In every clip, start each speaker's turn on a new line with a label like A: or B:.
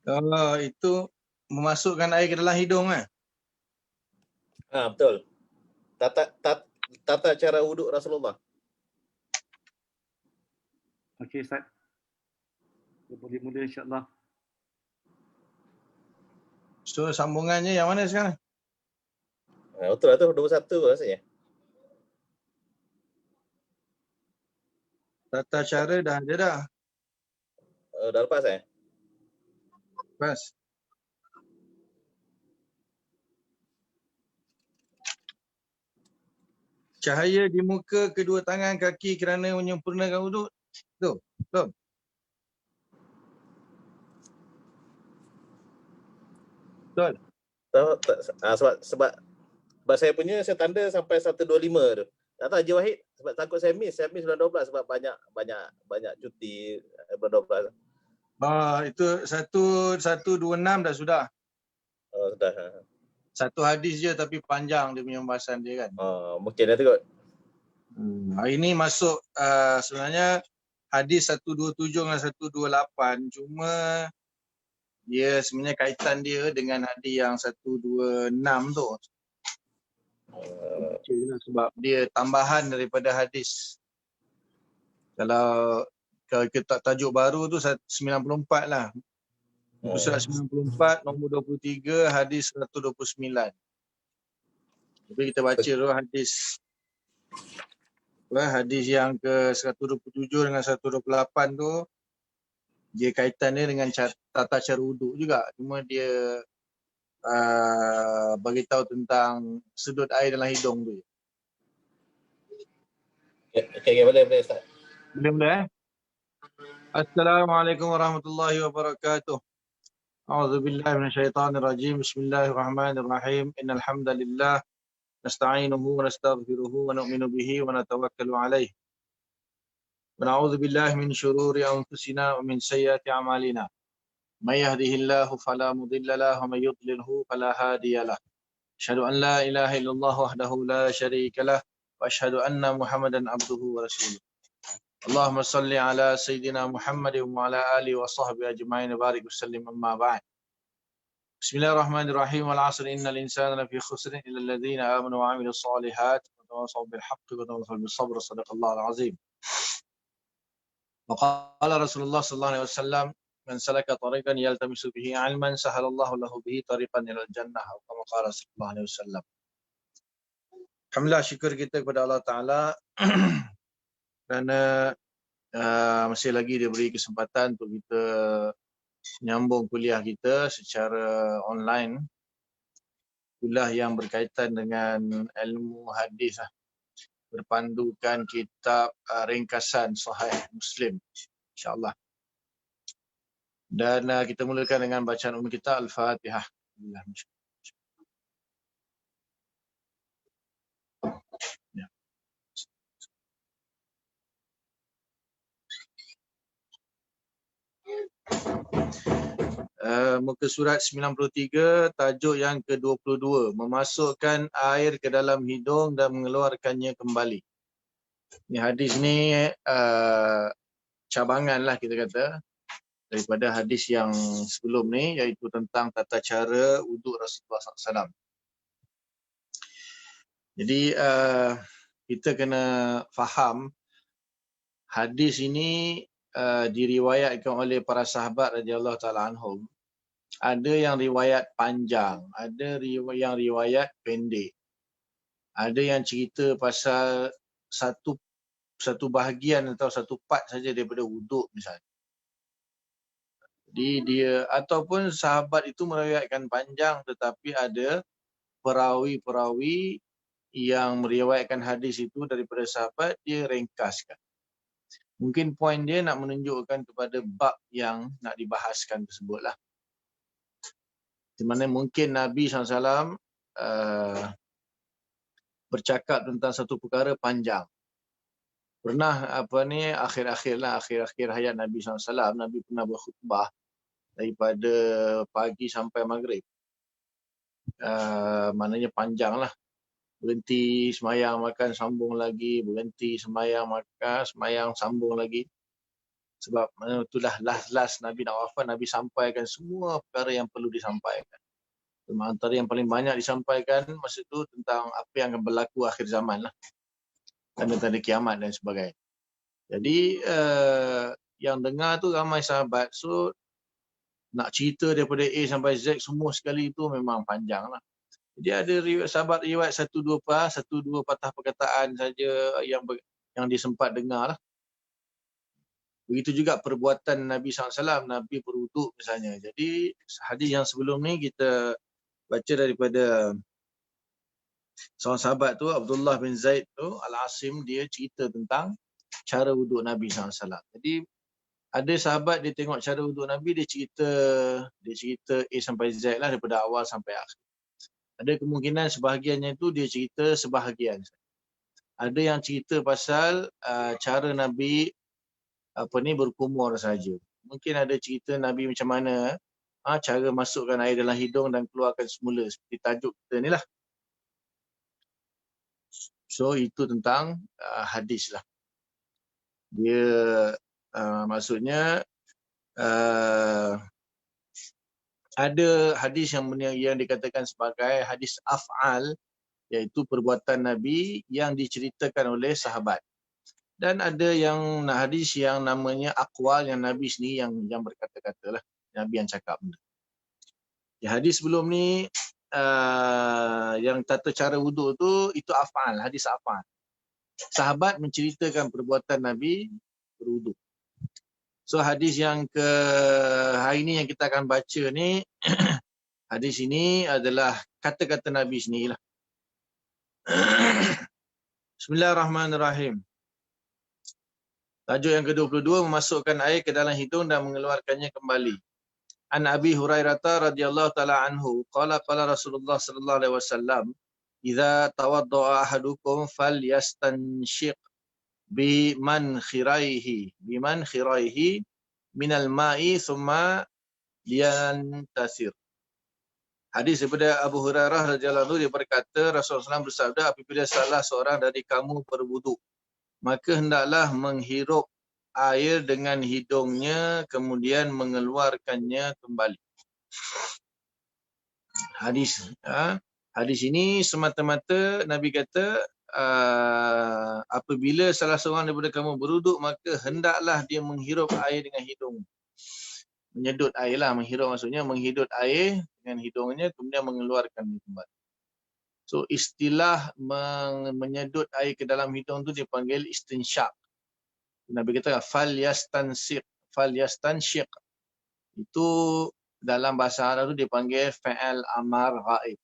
A: Kalau itu memasukkan air ke dalam hidung kan?
B: Betul. Tata cara wuduk Rasulullah.
C: Okey Ustaz. Boleh mula insya-Allah.
A: So sambungannya yang mana sekarang?
B: Betul lah tu 21 rasanya.
A: Tata cara dah ada dah.
B: Dah lepas
A: Lepas. Cahaya di muka kedua tangan kaki kerana menyempurnakan wuduk. Tu, belum? Betul.
B: Sebab saya punya saya tanda sampai 125 tu. Tak tahu Haji Wahid sebab takut saya miss bulan 12 sebab banyak cuti bulan 12.
A: Itu 126 dah sudah.
B: Oh, sudah.
A: Satu hadis je tapi panjang dia punya pembahasan dia kan.
B: Mungkin dah tengok.
A: Hari ni masuk sebenarnya hadis 127 dengan 128, cuma dia sebenarnya kaitan dia dengan hadis yang 126 tu. Sebab dia tambahan daripada hadis. Kalau kita tajuk baru tu 94 lah. Buku surat 94, nombor 23, hadis 129. Tapi kita baca dulu hadis yang ke 127 dengan 128 tu, dia kaitan dia dengan tata cara wuduk juga. Cuma dia bagi tahu tentang sedut air dalam hidung tu.
B: Okey, boleh Ustaz.
A: Boleh. Assalamualaikum warahmatullahi wabarakatuh. A'udzubillahi minasyaitonirrajim. Bismillahirrahmanirrahim. Innal hamdalillah nasta'inuhu wa nastaghfiruhu wa nu'minu bihi wa natawakkalu alaihi. Wa na'udzu billahi min syururi anfusina wa min sayyiati a'malina. May yahdihillahu fala mudilla lahu wa may yudlilhu fala hadiya lahu. Asyhadu an la ilaha illallah wahdahu la syarika lah wa asyhadu anna Muhammadan abduhu wa rasuluh. Allahumma salli ala sayyidina Muhammad wa ala alihi wa sahbihi ajma'in wa barik wa sallim amma ba'd. Bismillahirrahmanirrahim. Wal 'asri innal insana lafi khusrin illa alladhina amanu wa 'amilus solihat wa tawassaw bil haqqi wa tawassaw bis sabr. Shadaqallahul 'azim. Wa qala Rasulullah sallallahu alaihi wasallam, man salaka tariqan yaltamisu bihi 'ilman sahalallahu lahu bihi tariqan ilal jannah. Kama qala sallallahu alaihi wasallam. Alhamdulillah, syukur kita kepada Allah Ta'ala kerana masih lagi dia beri kesempatan untuk kita menyambung kuliah kita secara online. Kuliah yang berkaitan dengan ilmu hadis berpandukan kitab ringkasan Sahih Muslim, insyaAllah. Dan kita mulakan dengan bacaan umum kita Al-Fatihah. Muka surat 93, tajuk yang ke-22, memasukkan air ke dalam hidung dan mengeluarkannya kembali. Ni hadis ni cabangan lah kita kata daripada hadis yang sebelum ni, iaitu tentang tata cara wuduk Rasulullah SAW. Jadi kita kena faham hadis ini diriwayatkan oleh para sahabat radhiyallahu taala anhum. Ada yang riwayat panjang, ada yang riwayat pendek. Ada yang cerita pasal satu bahagian atau satu part saja daripada wuduk misalnya. Jadi dia ataupun sahabat itu meriwayatkan panjang, tetapi ada perawi-perawi yang meriwayatkan hadis itu daripada sahabat, dia ringkaskan. Mungkin poin dia nak menunjukkan kepada bab yang nak dibahaskan tersebutlah. Di mana mungkin Nabi SAW bercakap tentang satu perkara panjang. Pernah akhir-akhir hayat Nabi SAW, Nabi pernah berkhutbah daripada pagi sampai maghrib. Maknanya panjang lah. Berhenti semayang makan sambung lagi, berhenti semayang makan semayang sambung lagi. Sebab itulah last Nabi nak wafat, Nabi sampaikan semua perkara yang perlu disampaikan. Antara yang paling banyak disampaikan masa itu tentang apa yang akan berlaku akhir zaman lah. Tanda-tanda kiamat dan sebagainya. Jadi yang dengar tu ramai sahabat. So nak cerita daripada A sampai Z semua sekali tu memang panjang lah. Jadi ada sahabat riwayat satu dua patah perkataan saja yang dia sempat dengar lah. Begitu juga perbuatan Nabi SAW, Nabi berwuduk misalnya. Jadi hadis yang sebelum ni kita baca daripada seorang sahabat tu, Abdullah bin Zaid tu, Al-Asim, dia cerita tentang cara wuduk Nabi SAW. Jadi ada sahabat dia tengok cara wuduk Nabi, dia cerita A sampai Z lah daripada awal sampai akhir. Ada kemungkinan sebahagiannya tu dia cerita sebahagian. Ada yang cerita pasal cara Nabi berkumur saja. Mungkin ada cerita Nabi macam mana cara masukkan air dalam hidung dan keluarkan semula seperti tajuk kita ni lah. So itu tentang hadis lah. Dia maksudnya ada hadis yang dikatakan sebagai hadis af'al, iaitu perbuatan Nabi yang diceritakan oleh sahabat. Dan ada yang hadis yang namanya aqwal, yang Nabi sendiri yang berkata-kata lah. Nabi yang cakap benda. Hadis sebelum ni yang tata cara wuduk tu, itu af'al, hadis af'al. Sahabat menceritakan perbuatan Nabi berwuduk. So hadis yang hari ni yang kita akan baca ni, hadis ini adalah kata-kata Nabi sendiri lah. Bismillahirrahmanirrahim. Tajuk yang ke-22, memasukkan air ke dalam hidung dan mengeluarkannya kembali. An Abi Hurairah radhiyallahu taala anhu qala Rasulullah sallallahu alaihi wasallam, idza tawaddaa ahadukum falyastanshiq biman khiraihi minal ma'i thumma liyantasir. Hadis daripada Abu Hurairah radhiyallahu anhu, dia berkata Rasulullah SAW bersabda, apabila salah seorang dari kamu berwuduk, maka hendaklah menghirup air dengan hidungnya kemudian mengeluarkannya kembali. Hadis ini semata-mata Nabi kata apabila salah seorang daripada kamu berwuduk, maka hendaklah dia menghirup air dengan hidung. Menyedut air lah, menghirup maksudnya menghirup air dengan hidungnya kemudian mengeluarkannya kembali. So istilah menyedut air ke dalam hidung tu dipanggil istinsyaq. Nabi kata falyastanshiq. Itu dalam bahasa Arab tu dipanggil fa'al amar ghaib.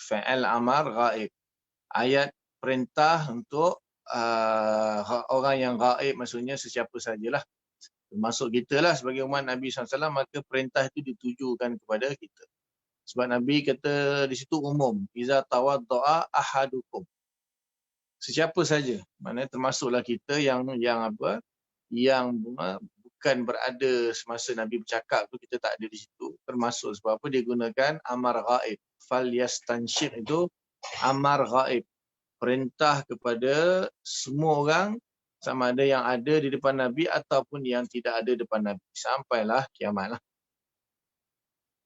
A: Fa'al amar ghaib. Ayat perintah untuk orang yang ghaib, maksudnya sesiapa sajalah. Termasuk kita lah sebagai umat Nabi SAW, maka perintah itu ditujukan kepada kita. Sebab Nabi kata di situ umum, iza tawaddaa ahadukum. Sesiapa saja, maknanya termasuklah kita yang bukan berada semasa Nabi bercakap tu, kita tak ada di situ. Termasuk sebab apa dia gunakan amar ghaib. Falyastanshiq itu amar ghaib. Perintah kepada semua orang, sama ada yang ada di depan Nabi ataupun yang tidak ada depan Nabi. Sampailah kiamat lah.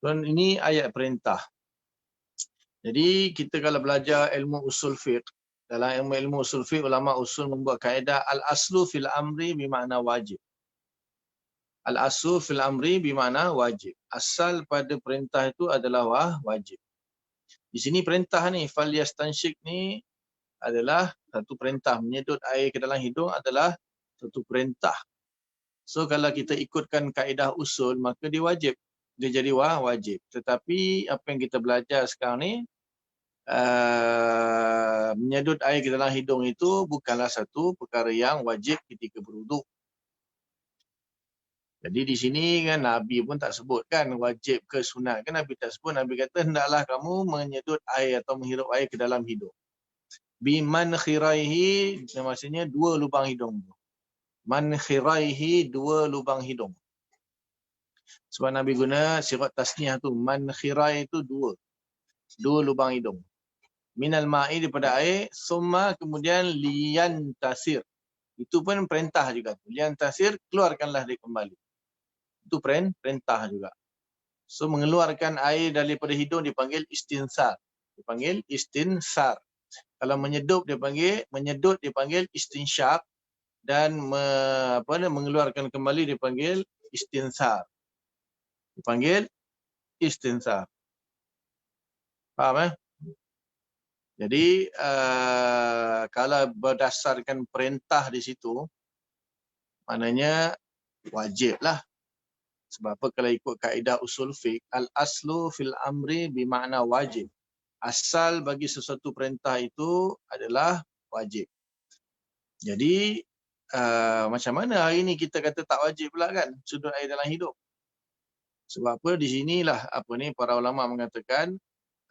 A: Dan ini ayat perintah. Jadi kita kalau belajar ilmu usul fiqh, dalam ilmu usul fiqh, ulama usul membuat kaedah al-aslu fil amri bermakna wajib. Al-aslu fil amri bermakna wajib. Asal pada perintah itu adalah wajib. Di sini perintah ni, falyastanshiq ni adalah satu perintah. Menyedut air ke dalam hidung adalah satu perintah. So kalau kita ikutkan kaedah usul, maka dia wajib. Dia jadi wajib. Tetapi apa yang kita belajar sekarang ni, menyedut air ke dalam hidung itu bukanlah satu perkara yang wajib ketika berwuduk. Jadi di sini kan Nabi pun tak sebutkan wajib ke sunat. Kan Nabi tak sebut. Nabi kata hendaklah kamu menyedut air atau menghirup air ke dalam hidung. Biman khiraihi, maksudnya dua lubang hidung. Man khiraihi, dua lubang hidung. Sebab Nabi guna sirat tasniah tu. Man khirai itu dua lubang hidung. Minal ma'i daripada air, summa kemudian liyan tasir. Itu pun perintah juga. Yang tasir, keluarkanlah dia kembali. Itu perintah juga. So mengeluarkan air daripada hidung dipanggil istinsar. Dipanggil istinsar. Kalau menyedut dipanggil istinsyaq, dan mengeluarkan kembali dipanggil istinsar. Dipanggil istinsar. Faham Jadi kalau berdasarkan perintah di situ, maknanya wajib lah. Sebab apa kalau ikut kaedah usul fiqh, al-aslu fil amri bermakna wajib. Asal bagi sesuatu perintah itu adalah wajib. Jadi macam mana hari ni kita kata tak wajib pula kan sudut air dalam hidup? Sebab apa di sinilah para ulama mengatakan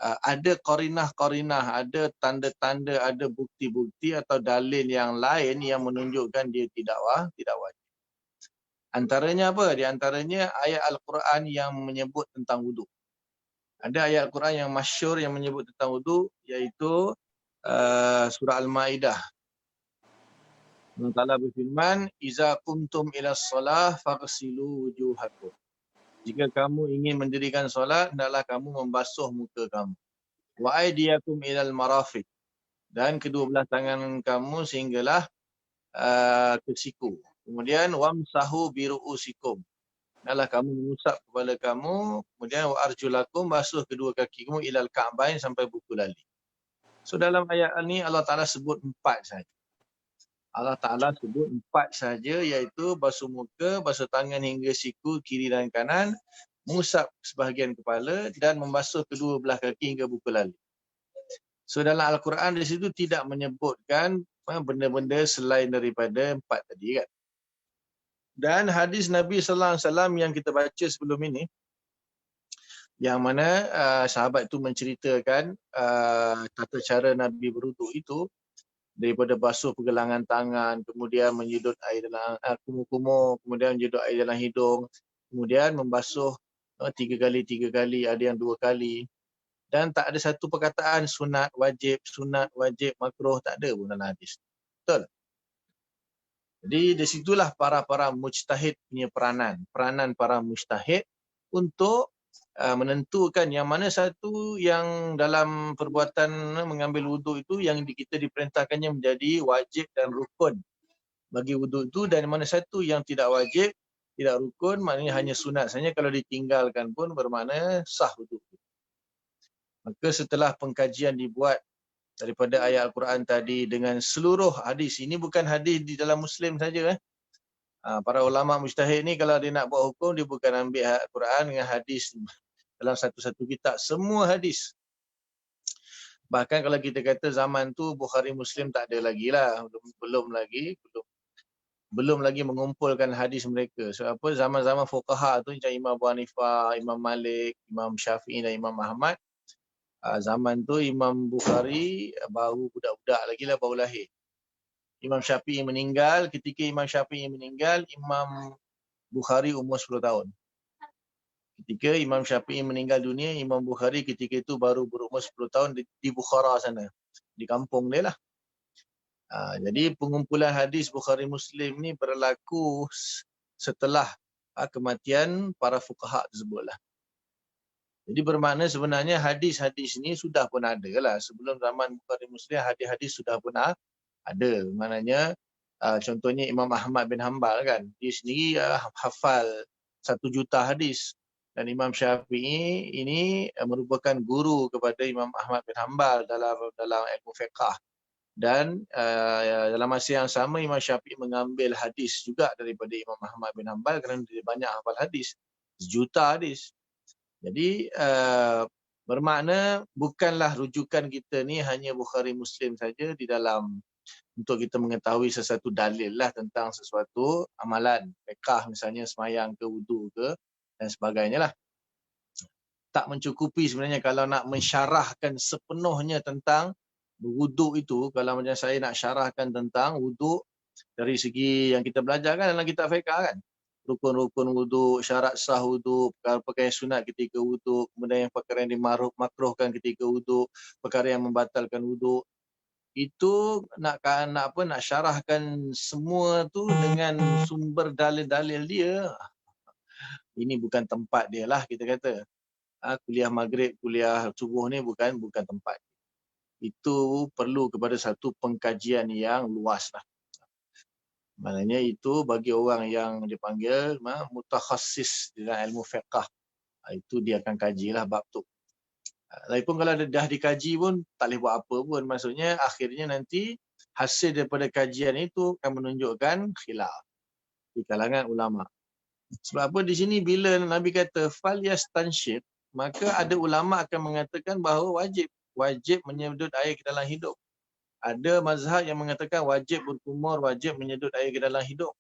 A: ada qarinah-qarinah, ada tanda-tanda, ada bukti-bukti atau dalil yang lain yang menunjukkan dia tidak wajib. Antaranya apa? Di antaranya ayat Al-Quran yang menyebut tentang wuduk. Ada ayat Al-Quran yang masyhur yang menyebut tentang wuduk, iaitu surah Al-Maidah. Allah Ta'ala berfirman, "Iza qumtum ila shalah faghsilu wujuhakum." Jika kamu ingin mendirikan solat, hendaklah kamu membasuh muka kamu. Wa aydiyakum ilal marafiq. Dan kedua belah tangan kamu sehinggalah ke siku. Kemudian wamsahu biru'usikum. Hendaklah kamu mengusap kepala kamu. Kemudian wa arjulakum, basuh kedua kaki kamu ilal ka'bain sampai buku lali. So dalam ayat ini Allah Ta'ala sebut 4 saja. Allah Ta'ala sebut 4 saja, iaitu basuh muka, basuh tangan hingga siku kiri dan kanan, mengusap sebahagian kepala dan membasuh kedua belah kaki hingga buku lali. So dalam Al-Quran di situ tidak menyebutkan benda-benda selain daripada 4 tadi kan. Dan hadis Nabi sallallahu alaihi wasallam yang kita baca sebelum ini, yang mana sahabat itu menceritakan tata cara Nabi berwuduk itu, daripada basuh pergelangan tangan, kemudian menyedut air dalam kumur-kumur, kemudian menyedut air dalam hidung, kemudian membasuh 3 kali, ada yang 2 kali. Dan tak ada satu perkataan sunat, wajib, makruh, tak ada pun dalam hadis. Betul? Jadi di situlah para mujtahid punya peranan para mujtahid untuk menentukan yang mana satu yang dalam perbuatan mengambil wuduk itu yang kita diperintahkannya menjadi wajib dan rukun bagi wuduk itu, dan mana satu yang tidak wajib, tidak rukun, maknanya hanya sunat saja, kalau ditinggalkan pun bermakna sah wuduk. Maka setelah pengkajian dibuat daripada ayat Al-Quran tadi dengan seluruh hadis, ini bukan hadis di dalam Muslim saja. Para ulama mujtahid ni kalau dia nak buat hukum, dia bukan ambil Al-Quran dengan hadis dalam satu-satu kitab, semua hadis. Bahkan kalau kita kata zaman tu Bukhari Muslim tak ada lagi lah, belum lagi mengumpulkan hadis mereka. Sebab apa? Zaman-zaman fuqaha tu macam Imam Abu Hanifah, Imam Malik, Imam Syafi'i dan Imam Ahmad, zaman tu Imam Bukhari baru budak-budak lagi lah, baru lahir. Imam Syafi'i meninggal, ketika Imam Syafi'i meninggal, Imam Bukhari umur 10 tahun. Ketika Imam Syafi'i meninggal dunia, Imam Bukhari ketika itu baru berumur 10 tahun di Bukhara sana, di kampung dia lah. Jadi pengumpulan hadis Bukhari Muslim ni berlaku setelah kematian para fuqaha tersebut lah. Jadi bermakna sebenarnya hadis-hadis ni sudah pun ada lah. Sebelum zaman Bukhari Muslim, hadis-hadis sudah pun ada. Maknanya contohnya Imam Ahmad bin Hanbal kan, dia sendiri hafal 1 juta hadis. Dan Imam Syafi'i ini merupakan guru kepada Imam Ahmad bin Hanbal dalam ilmu fiqh. Dan dalam masa yang sama Imam Syafi'i mengambil hadis juga daripada Imam Ahmad bin Hanbal kerana dia banyak hafal hadis. 1 juta hadis. Jadi bermakna bukanlah rujukan kita ni hanya Bukhari Muslim saja di dalam untuk kita mengetahui sesuatu dalil lah tentang sesuatu amalan fiqh, misalnya semayang ke, wudu ke dan sebagainya lah. Tak mencukupi sebenarnya kalau nak mensyarahkan sepenuhnya tentang wuduk itu. Kalau macam saya nak syarahkan tentang wuduk dari segi yang kita belajar kan dalam kitab fiqh kan, rukun-rukun wuduk, syarat sah wuduk, perkara yang sunat ketika wuduk, kemudian yang perkara yang dimakruhkan ketika wuduk, perkara yang membatalkan wuduk. itu nak syarahkan semua tu dengan sumber dalil-dalil dia. Ini bukan tempat dia lah kita kata. Kuliah maghrib, kuliah subuh ni bukan tempat. Itu perlu kepada satu pengkajian yang luas lah. Maknanya itu bagi orang yang dipanggil mutakhassis dalam ilmu fiqh. Itu dia akan kajilah bab tu. Lagipun kalau dah dikaji pun tak boleh buat apa pun. Maksudnya akhirnya nanti hasil daripada kajian itu akan menunjukkan khilaf di kalangan ulama. Sebab apa di sini bila Nabi kata fal yastanshid, maka ada ulama akan mengatakan bahawa wajib menyedut air ke dalam hidung. Ada mazhab yang mengatakan wajib berkumur, wajib menyedut air ke dalam hidung.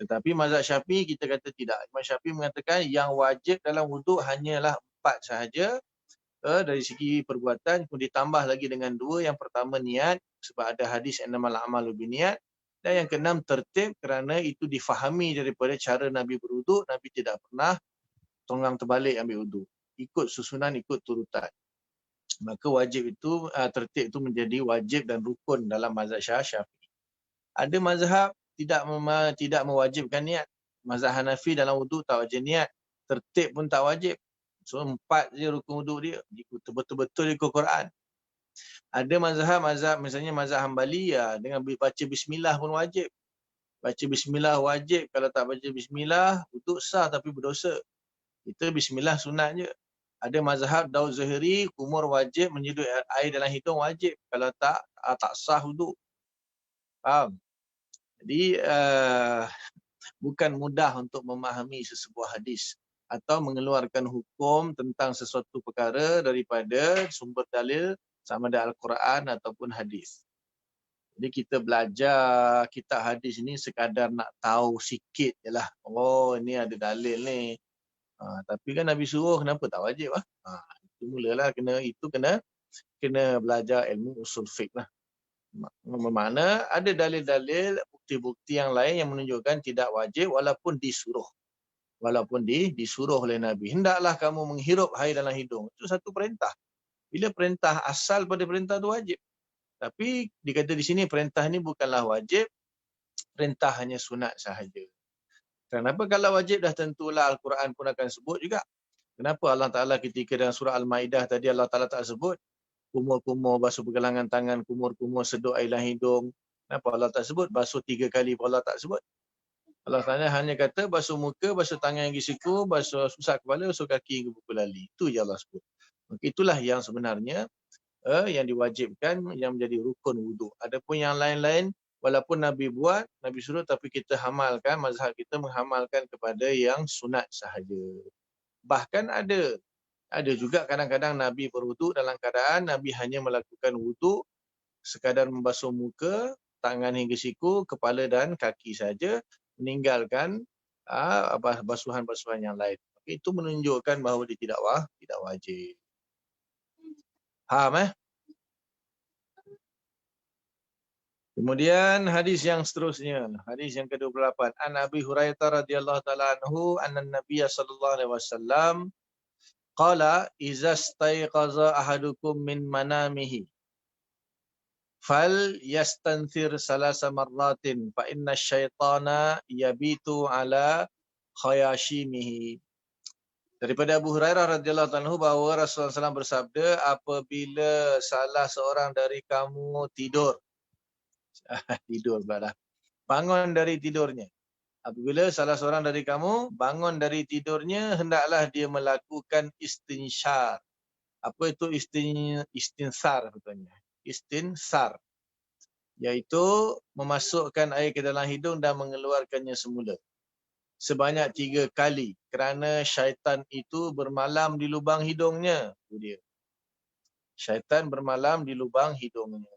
A: Tetapi mazhab Syafi'i kita kata tidak. Imam Syafi'i mengatakan yang wajib dalam wuduk hanyalah 4 sahaja. Dari segi perbuatan, kemudian ditambah lagi dengan 2. Yang pertama niat, sebab ada hadis innamal a'malu binniyat. Dan yang keenam tertib, kerana itu difahami daripada cara Nabi berwuduk. Nabi tidak pernah tonggang terbalik ambil wuduk. Ikut susunan, ikut turutan. Maka wajib itu, tertib itu menjadi wajib dan rukun dalam mazhab Syafi'i. Ada mazhab tidak mewajibkan niat. Mazhab Hanafi dalam wuduk tak wajib niat. Tertib pun tak wajib. So 4 je rukun wuduk dia. Betul-betul ikut Quran. Ada mazhab misalnya mazhab Hambali dengan baca bismillah pun wajib. Baca bismillah wajib. Kalau tak baca bismillah, wuduk sah tapi berdosa. Itu bismillah sunat je. Ada mazhab Daud Zahiri, kumur wajib, menyedut air dalam hidung wajib. Kalau tak sah wuduk. Faham? Jadi bukan mudah untuk memahami sesebuah hadis atau mengeluarkan hukum tentang sesuatu perkara daripada sumber dalil sama ada Al-Quran ataupun hadis. Jadi kita belajar kitab hadis ni sekadar nak tahu sikit je lah. Oh, ini ada dalil ni. Tapi kan Nabi suruh, kenapa tak wajib lah? Itu mulalah kena belajar ilmu usul fiqh lah. Bermakna ada dalil-dalil, bukti-bukti yang lain yang menunjukkan tidak wajib walaupun disuruh. Walaupun disuruh oleh Nabi. Hendaklah kamu menghirup air dalam hidung. Itu satu perintah. Bila perintah asal pada perintah itu wajib. Tapi dikata di sini perintah ini bukanlah wajib. Perintah hanya sunat sahaja. Kenapa kalau wajib dah tentulah Al-Quran pun akan sebut juga. Kenapa Allah Ta'ala ketika dalam surah Al-Ma'idah tadi Allah Ta'ala tak sebut kumur-kumur basuh pergelangan tangan, kumur-kumur sedut air dalam hidung. Kenapa Allah tak sebut? Basuh 3 kali pun Allah tak sebut. Allah Ta'ala hanya kata basuh muka, basuh tangan hingga siku, basuh susah kepala, basuh kaki hingga buku lali. Itu je Allah sebut. Maka itulah yang sebenarnya yang diwajibkan, yang menjadi rukun wuduk. Adapun yang lain-lain, walaupun Nabi buat, Nabi suruh, tapi kita hamalkan, mazhab kita menghamalkan kepada yang sunat sahaja. Bahkan ada juga kadang-kadang Nabi berwuduk dalam keadaan Nabi hanya melakukan wuduk sekadar membasuh muka, tangan hingga siku, kepala dan kaki saja, meninggalkan basuhan-basuhan yang lain. Itu menunjukkan bahawa dia tidak wajib. Faham Kemudian hadis yang seterusnya, hadis yang ke-28. An Abi Hurairah radhiyallahu taala anhu anna Nabiy sallallahu alaihi wasallam qala iza staiqaza ahadukum min manamihi fal yastanthir salasa marratin fa inna syaitana yabitu ala khayashimihi. Daripada Abu Hurairah radhiyallahu anhu bahawa Rasulullah SAW bersabda, apabila salah seorang dari kamu tidur pula dah, bangun dari tidurnya. Apabila salah seorang dari kamu bangun dari tidurnya, hendaklah dia melakukan istinsyar. Apa itu istinsar betulnya? Istinsar, iaitu memasukkan air ke dalam hidung dan mengeluarkannya semula. Sebanyak 3 kali. Kerana syaitan itu bermalam di lubang hidungnya. Itu dia. Syaitan bermalam di lubang hidungnya.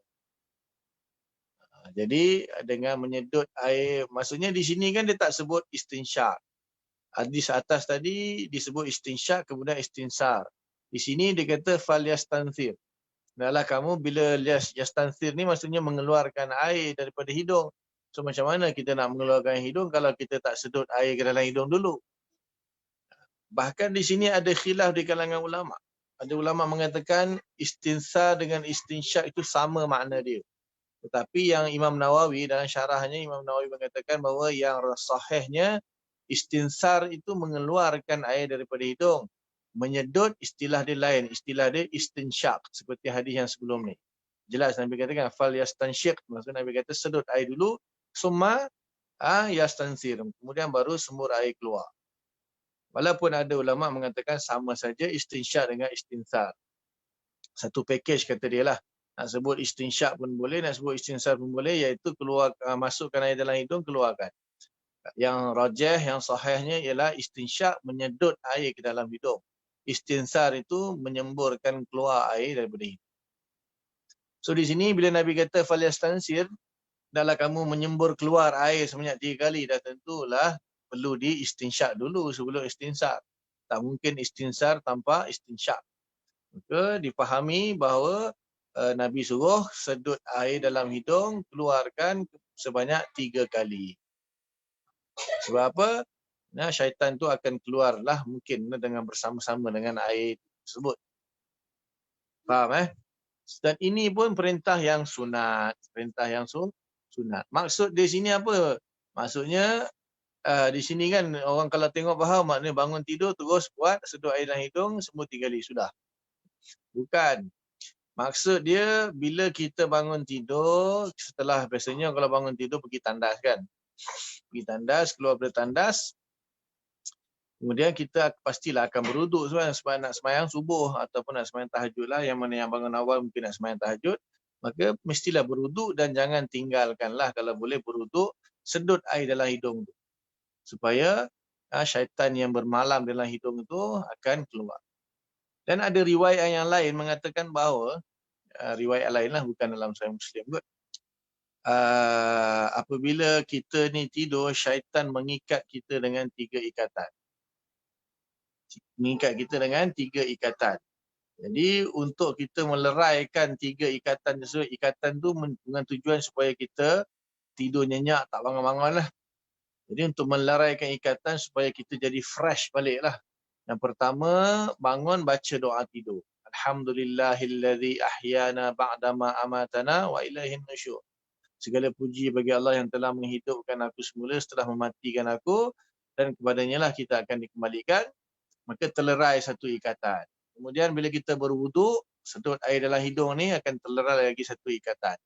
A: Jadi dengan menyedut air, maksudnya di sini kan dia tak sebut istinsyar. Hadis atas tadi disebut istinsyar, kemudian istinsar. Di sini dia kata fal yastanthir. Hendaklah kamu bila yastanthir ni maksudnya mengeluarkan air daripada hidung. So macam mana kita nak mengeluarkan hidung kalau kita tak sedut air ke dalam hidung dulu? Bahkan di sini ada khilaf di kalangan ulama. Ada ulama mengatakan istinsar dengan istinsyak itu sama makna dia. Tetapi yang Imam Nawawi dalam syarahnya, Imam Nawawi mengatakan bahawa yang sahihnya istinsar itu mengeluarkan air daripada hidung. Menyedut istilah dia lain, istilah dia istinsyak seperti hadis yang sebelum ni. Jelas Nabi katakan fal yastansyiq, maksud Nabi kata sedut air dulu, summa yastansir, kemudian baru semur air keluar. Walaupun ada ulama mengatakan sama saja istinsyak dengan istinsar. Satu package kata dia lah. Nak sebut istinsyak pun boleh, nak sebut istinsar pun boleh, iaitu masukkan air dalam hidung, keluarkan. Yang rajih, yang sahihnya ialah istinsyak menyedut air ke dalam hidung. Istinsar itu menyemburkan keluar air daripada hidung. So di sini bila Nabi kata falyastansir, dalam kamu menyembur keluar air sebanyak 3 kali, dah tentulah perlu diistinsyak dulu sebelum istinsar. Tak mungkin istinsar tanpa istinsyak. Maka dipahami bahawa Nabi suruh sedut air dalam hidung, keluarkan sebanyak 3 kali. Sebab apa? Nah, syaitan tu akan keluarlah mungkin dengan bersama-sama dengan air tersebut. Faham Dan ini pun perintah yang sunat. Perintah yang sunat. Maksud di sini apa? Maksudnya di sini kan orang kalau tengok faham, maknanya bangun tidur terus buat sedut air dalam hidung semua 3 kali sudah. Bukan. Maksud dia bila kita bangun tidur, setelah biasanya kalau bangun tidur pergi tandas kan. Pergi tandas, keluar dari tandas. Kemudian kita pastilah akan beruduk sebab nak sembahyang subuh ataupun nak sembahyang tahajud lah. Yang mana yang bangun awal mungkin nak sembahyang tahajud. Maka mestilah beruduk dan jangan tinggalkanlah kalau boleh beruduk. Sedut air dalam hidung tu. Supaya syaitan yang bermalam dalam hidung itu akan keluar. Dan ada riwayat yang lain mengatakan bahawa, riwayat lain lah bukan dalam Sahih Muslim kot. Apabila kita ni tidur, syaitan mengikat kita dengan 3 ikatan. Mengikat kita dengan 3 ikatan. Jadi untuk kita meleraikan 3 ikatan tersebut, ikatan tu dengan tujuan supaya kita tidur nyenyak, tak bangun-bangun lah. Jadi untuk meleraikan ikatan supaya kita jadi fresh balik lah. Yang pertama, bangun baca doa tidur. Alhamdulillahilladzi ahyana ba'dama amatana wa ilaihin nusyur. Segala puji bagi Allah yang telah menghidupkan aku semula setelah mematikan aku, dan kepadanya lah kita akan dikembalikan. Maka terlerai satu ikatan. Kemudian bila kita berwuduk, sedut air dalam hidung ni akan terlerai lagi satu ikatan.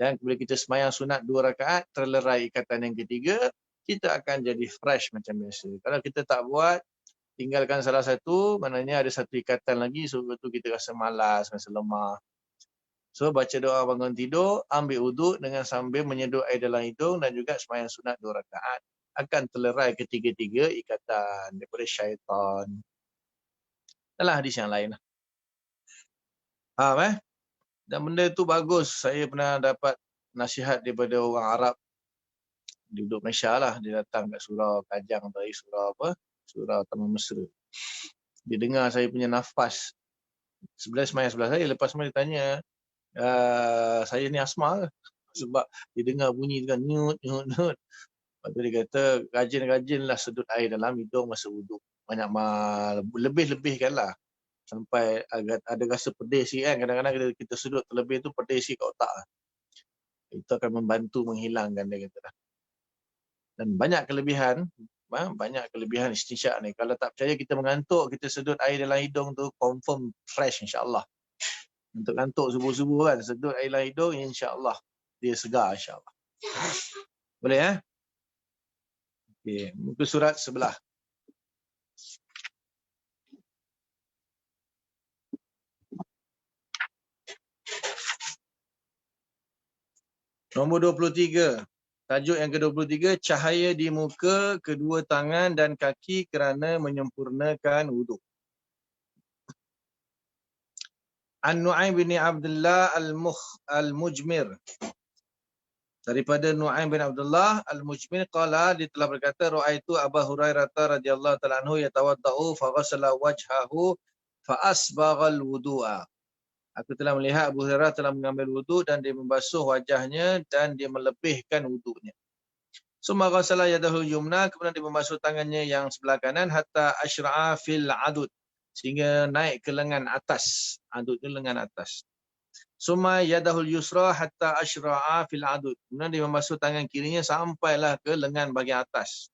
A: Dan bila kita sembahyang sunat 2 rakaat, terlerai ikatan yang ketiga, kita akan jadi fresh macam biasa. Kalau kita tak buat, tinggalkan salah satu, maknanya ada satu ikatan lagi, so tu kita rasa malas, rasa lemah. So baca doa bangun tidur, ambil wuduk dengan sambil menyedut air dalam hidung dan juga sembahyang sunat 2 rakaat. Akan terlerai ketiga-tiga ikatan daripada syaitan. Dalam hadis yang lain. Faham Dan benda tu bagus. Saya pernah dapat nasihat daripada orang Arab. Dia duduk Malaysia lah. Dia datang kat surau Kajang tadi, surau apa? Surau Taman Mesra. Dia dengar saya punya nafas. Sebelah saya. Lepas semua dia tanya, saya ni asma ke? Sebab dia dengar bunyi dengan nyut. Lepas tu dia kata, rajin-rajinlah sedut air dalam hidung masa wuduk. Banyak lebih-lebihkan lah. Sampai agak ada rasa pedih sikit kan. Kadang-kadang kita sedut terlebih tu pedih sikit kat otak. Itu akan membantu menghilangkan dia kata. Dan banyak kelebihan istinsyak ni. Kalau tak percaya kita mengantuk, kita sedut air dalam hidung tu confirm fresh insya-Allah. Untuk ngantuk subuh-subuh kan, sedut air dalam hidung insya-Allah dia segar insya-Allah. Boleh Okey, muka surat sebelah. Nombor 23. Tajuk yang ke-23, cahaya di muka, kedua tangan dan kaki kerana menyempurnakan wuduk. An-Nu'aim bin Abdullah Al-Mujmir. Daripada Nu'aim bin Abdullah Al-Mujmir qala, dia telah berkata, ra'aitu Abu Hurairah radhiyallahu ta'ala anhu yatawaddau fa ghassala wajhahu fa asbaghal wudu'a. Aku telah melihat Abu Hurairah telah mengambil wuduk dan dia membasuh wajahnya dan dia melebihkan wuduknya. Summa ghassala yadahu yumna, kemudian dia membasuh tangannya yang sebelah kanan hatta asyra'a fil adud, sehingga naik ke lengan atas. Adud itu lengan atas. Summa yadahul yusra hatta ashra'a fil adud. Kemudian dia membasuh tangan kirinya sampailah ke lengan bahagian atas.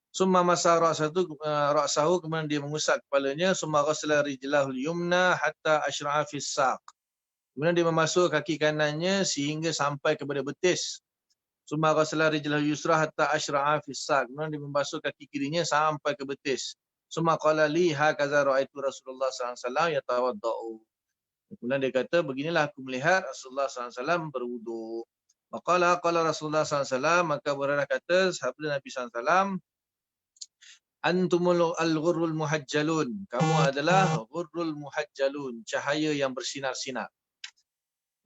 A: Summa masa ra'sahu, kemudian dia mengusap kepalanya. Summa ghasala rijlahul yumna hatta ashra'a fis saq. Kemudian dia membasuh kaki kanannya sehingga sampai kepada betis. Summa ghasala rijlahul yusra hatta ashra'a fis saq. Kemudian dia membasuh kaki kirinya sampai ke betis. Summa qala li hakaza ra'aitu Rasulullah sallallahu alaihi wasallam yatawaddau. Kemudian dia kata, beginilah aku melihat Rasulullah SAW berwuduk. Maqala qala Rasulullah SAW, maka Hurairah kata, sabda Nabi SAW, antumul al-ghurrul muhajjalun. Kamu adalah ghurrul muhajjalun, cahaya yang bersinar-sinar.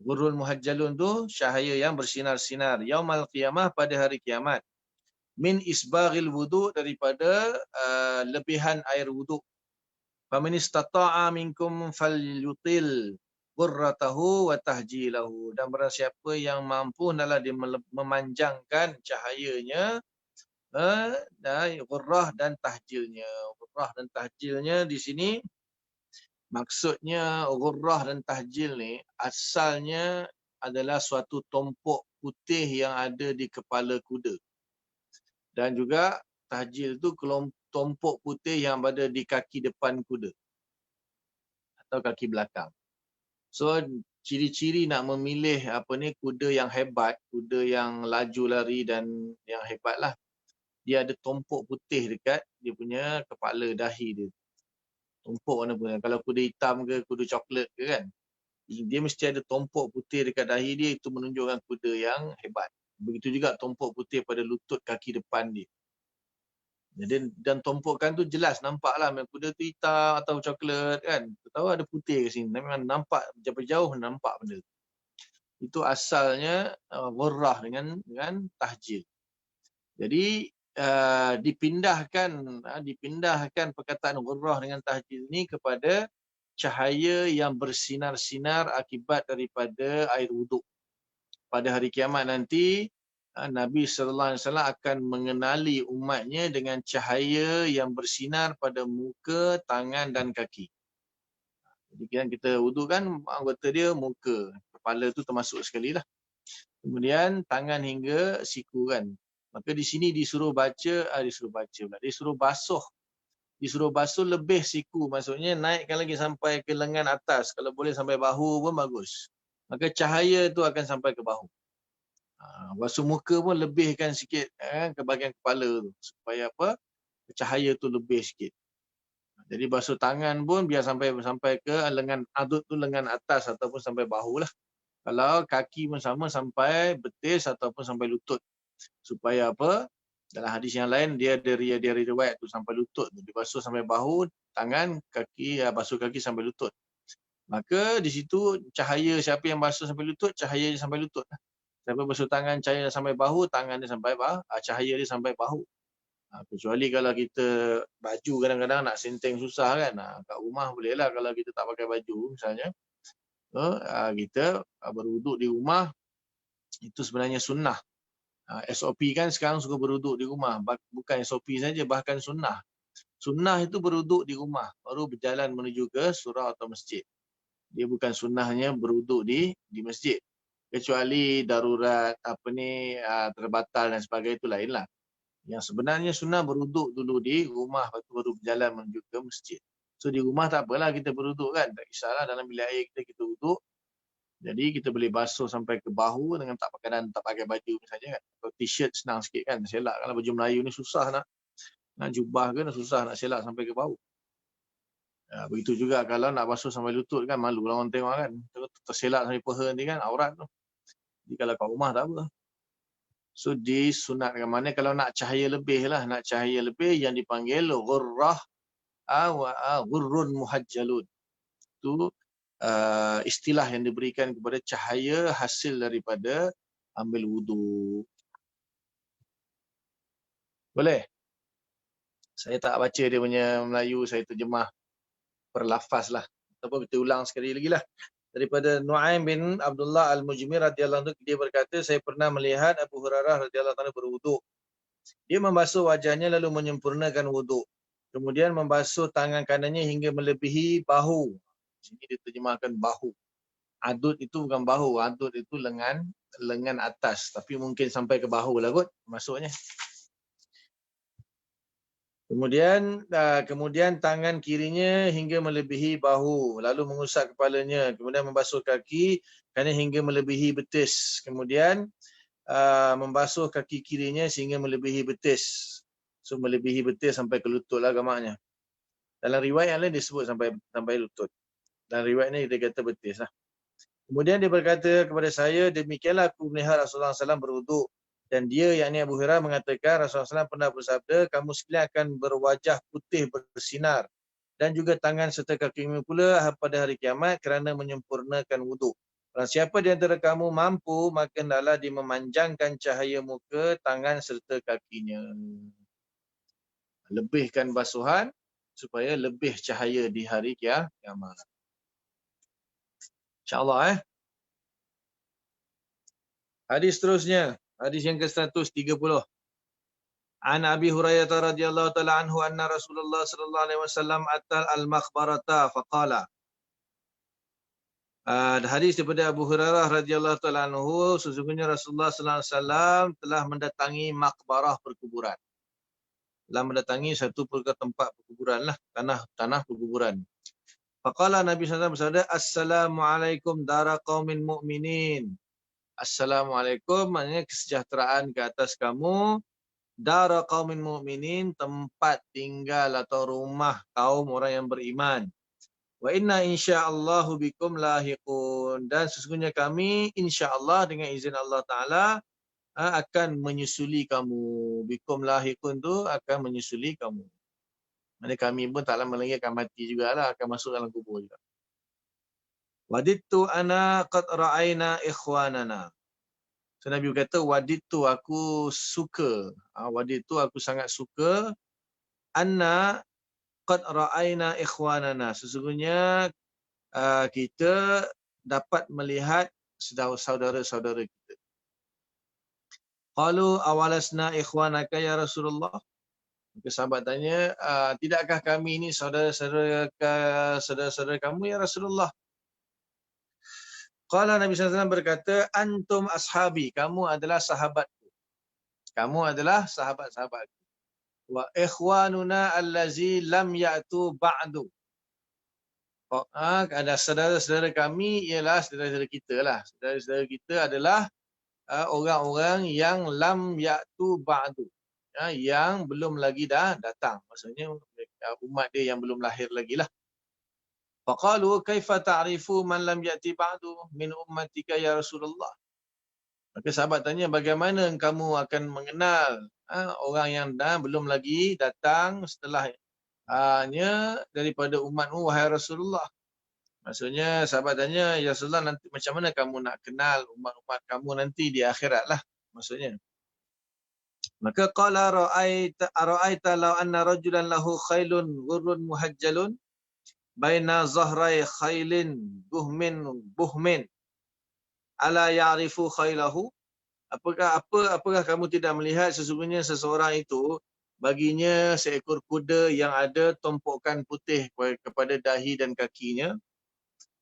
A: Ghurrul muhajjalun tu cahaya yang bersinar-sinar. Yaumal qiyamah, pada hari kiamat. Min isbaghil wudu, daripada lebihan air wuduk. Faman istata'a minkum falyutil qurratahu wa tahjilahu. Dan barang siapa yang mampu adalah dia memanjangkan cahayanya, qurrah dan tahjilnya. Qurrah dan tahjilnya di sini maksudnya, qurrah dan tahjil ni asalnya adalah suatu tompok putih yang ada di kepala kuda. Dan juga tahjil tu tompok putih yang berada di kaki depan kuda atau kaki belakang. So ciri-ciri nak memilih kuda yang hebat, kuda yang laju lari dan yang hebat lah. Dia ada tompok putih dekat dia punya kepala dahi dia. Tompok mana pun. Kalau kuda hitam ke, kuda coklat ke kan, dia mesti ada tompok putih dekat dahi dia, itu menunjukkan kuda yang hebat. Begitu juga tompok putih pada lutut kaki depan dia. Jadi, dan tompokan tu jelas nampaklah kuda tu hitam atau coklat kan. Tahu ada putih ke sini. Memang nampak jauh-jauh nampak benda. Itu asalnya ghurrah dengan tahjil. Jadi dipindahkan perkataan ghurrah dengan tahjil ini kepada cahaya yang bersinar-sinar akibat daripada air wuduk. Pada hari kiamat nanti Nabi sallallahu alaihi wasallam akan mengenali umatnya dengan cahaya yang bersinar pada muka, tangan dan kaki. Jadi kan kita wuduk kan, anggota dia muka, kepala tu termasuk sekali lah. Kemudian tangan hingga siku kan. Maka di sini disuruh basuh. Disuruh basuh lebih siku, maksudnya naikkan lagi sampai ke lengan atas. Kalau boleh sampai bahu pun bagus. Maka cahaya tu akan sampai ke bahu. Basuh muka pun lebihkan sikit ke bahagian kepala tu, supaya cahaya tu lebih sikit. Jadi basuh tangan pun biar sampai ke lengan adud tu, lengan atas ataupun sampai bahu lah. Kalau kaki pun sama, sampai betis ataupun sampai lutut. Supaya dalam hadis yang lain dia dari riwayat tu sampai lutut tu, dibasuh sampai bahu, tangan, kaki, basuh kaki sampai lutut. Maka di situ cahaya siapa yang basuh sampai lutut, cahaya dia sampai lutut lah. Siapa basuh tangan, cahaya dia sampai bahu, tangan dia sampai cahaya dia sampai bahu. Kecuali kalau kita baju kadang-kadang nak senteng susah kan. Kat rumah boleh lah kalau kita tak pakai baju misalnya. Kita berwuduk di rumah, itu sebenarnya sunnah. SOP kan sekarang suka berwuduk di rumah. Bukan SOP saja, bahkan sunnah. Sunnah itu berwuduk di rumah, baru berjalan menuju ke surau atau masjid. Dia bukan sunnahnya berwuduk di masjid. Kecuali darurat terbatal dan sebagainya, itu lain lah. Yang sebenarnya sunnah berwuduk dulu di rumah, lepas tu baru berjalan menuju ke masjid. So di rumah tak apalah kita berwuduk kan, tak kisahlah dalam bilik air kita wuduk. Jadi kita boleh basuh sampai ke bahu dengan tak pakai baju misalnya kan. Atau t-shirt senang sikit kan, selak. Kalau baju Melayu ni susah nak jubah ke, susah nak selak sampai ke bahu. Begitu juga kalau nak basuh sampai lutut kan, malu lah orang tengok kan. Terselak sampai paha nanti kan, aurat tu. Jadi kalau kat rumah tak apa. So disunatkan, mana kalau nak cahaya lebih lah, nak cahaya lebih yang dipanggil ghurrah ghurrun muhajjalun. Itu istilah yang diberikan kepada cahaya hasil daripada ambil wudu. Boleh? Saya tak baca dia punya Melayu, saya terjemah per lafaz lah. Ataupun kita ulang sekali lagi lah. Daripada Nu'aim bin Abdullah Al-Mujmir radhiyallahu anhu, dia berkata, saya pernah melihat Abu Hurairah radhiyallahu anhu berwuduk. Dia membasuh wajahnya lalu menyempurnakan wuduk. Kemudian membasuh tangan kanannya hingga melebihi bahu. Sini diterjemahkan bahu. Adud itu bukan bahu, adud itu lengan atas, tapi mungkin sampai ke bahu lah kot masuknya. Kemudian tangan kirinya hingga melebihi bahu, lalu mengusap kepalanya, kemudian membasuh kaki kerana hingga melebihi betis. Kemudian membasuh kaki kirinya sehingga melebihi betis. So melebihi betis sampai ke lutut lah gamaknya. Dalam riwayat yang lain disebut sampai lutut. Dalam riwayat ni dia kata betis lah. Kemudian dia berkata kepada saya, demikianlah aku melihat Rasulullah SAW berwuduk. Dan dia, yakni Abu Hurairah, mengatakan Rasulullah SAW pernah bersabda, kamu sekalian akan berwajah putih bersinar. Dan juga tangan serta kakimu pula pada hari kiamat kerana menyempurnakan wuduk. Kalau siapa di antara kamu mampu, maka hendaklah dia memanjangkan cahaya muka, tangan serta kakinya. Lebihkan basuhan supaya lebih cahaya di hari kiamat. InsyaAllah Hadis seterusnya, hadis yang ke-130. An Abi Hurairah radhiyallahu ta'ala anhu anna Rasulullah sallallahu alaihi wasallam atal al-makhbarata faqala. Hadis daripada Abu Hurairah radhiyallahu ta'ala anhu, sesungguhnya Rasulullah sallallahu alaihi wasallam telah mendatangi makbarah perkuburan. Telah mendatangi satu tempat perkuburan lah, tanah perkuburan. Faqala Nabi sallallahu alaihi wasallam bersabda, Assalamualaikum dara qaumin mu'minin. Assalamualaikum maknanya kesejahteraan ke atas kamu. Dara qaumin mu'minin, tempat tinggal atau rumah kaum orang yang beriman. Wa inna insya'allahu bikum lahiqun. Dan sesungguhnya kami insya'allah dengan izin Allah Ta'ala akan menyusuli kamu. Bikum lahiqun tu akan menyusuli kamu. Maksudnya kami pun tak lama lagi akan mati jugalah, akan masuk dalam kubur juga. Wadittu ana qad ra'ayna ikhwanana. So Nabi berkata, wadittu aku suka. Wadittu aku sangat suka. Anna qad ra'ayna ikhwanana. Sesungguhnya kita dapat melihat saudara-saudara kita. Qalu awalasna ikhwanaka ya Rasulullah. Maka sahabat tanya, tidakkah kami ini saudara-saudara kamu ya Rasulullah? Qala Nabi SAW berkata, antum ashabi, kamu adalah sahabatku. Kamu adalah sahabat-sahabatku. Wa ikhwanuna allazi lam ya'tu ba'du. Ada saudara-saudara kami ialah saudara-saudara kita lah. Saudara-saudara kita adalah orang-orang yang lam ya'tu ba'du. Yang belum lagi dah datang. Maksudnya umat dia yang belum lahir lagi lah. Faqalu kaifa ta'rifu man lam ya'ti ba'du min ummatika ya Rasulullah. Maka sahabat tanya, bagaimana kamu akan mengenal orang yang belum lagi datang setelahnya daripada umatmu wahai Rasulullah. Maksudnya sahabat tanya, ya Rasulullah, nanti macam mana kamu nak kenal umat-umat kamu nanti di akhirat lah maksudnya. Maka qala ara'aita law anna rajulan lahu khailun ghurrun muhajjalun baina zahrai khailin buhmin ala ya'rifu khailahu. Apakah kamu tidak melihat sesungguhnya seseorang itu baginya seekor kuda yang ada tumpukan putih kepada dahi dan kakinya,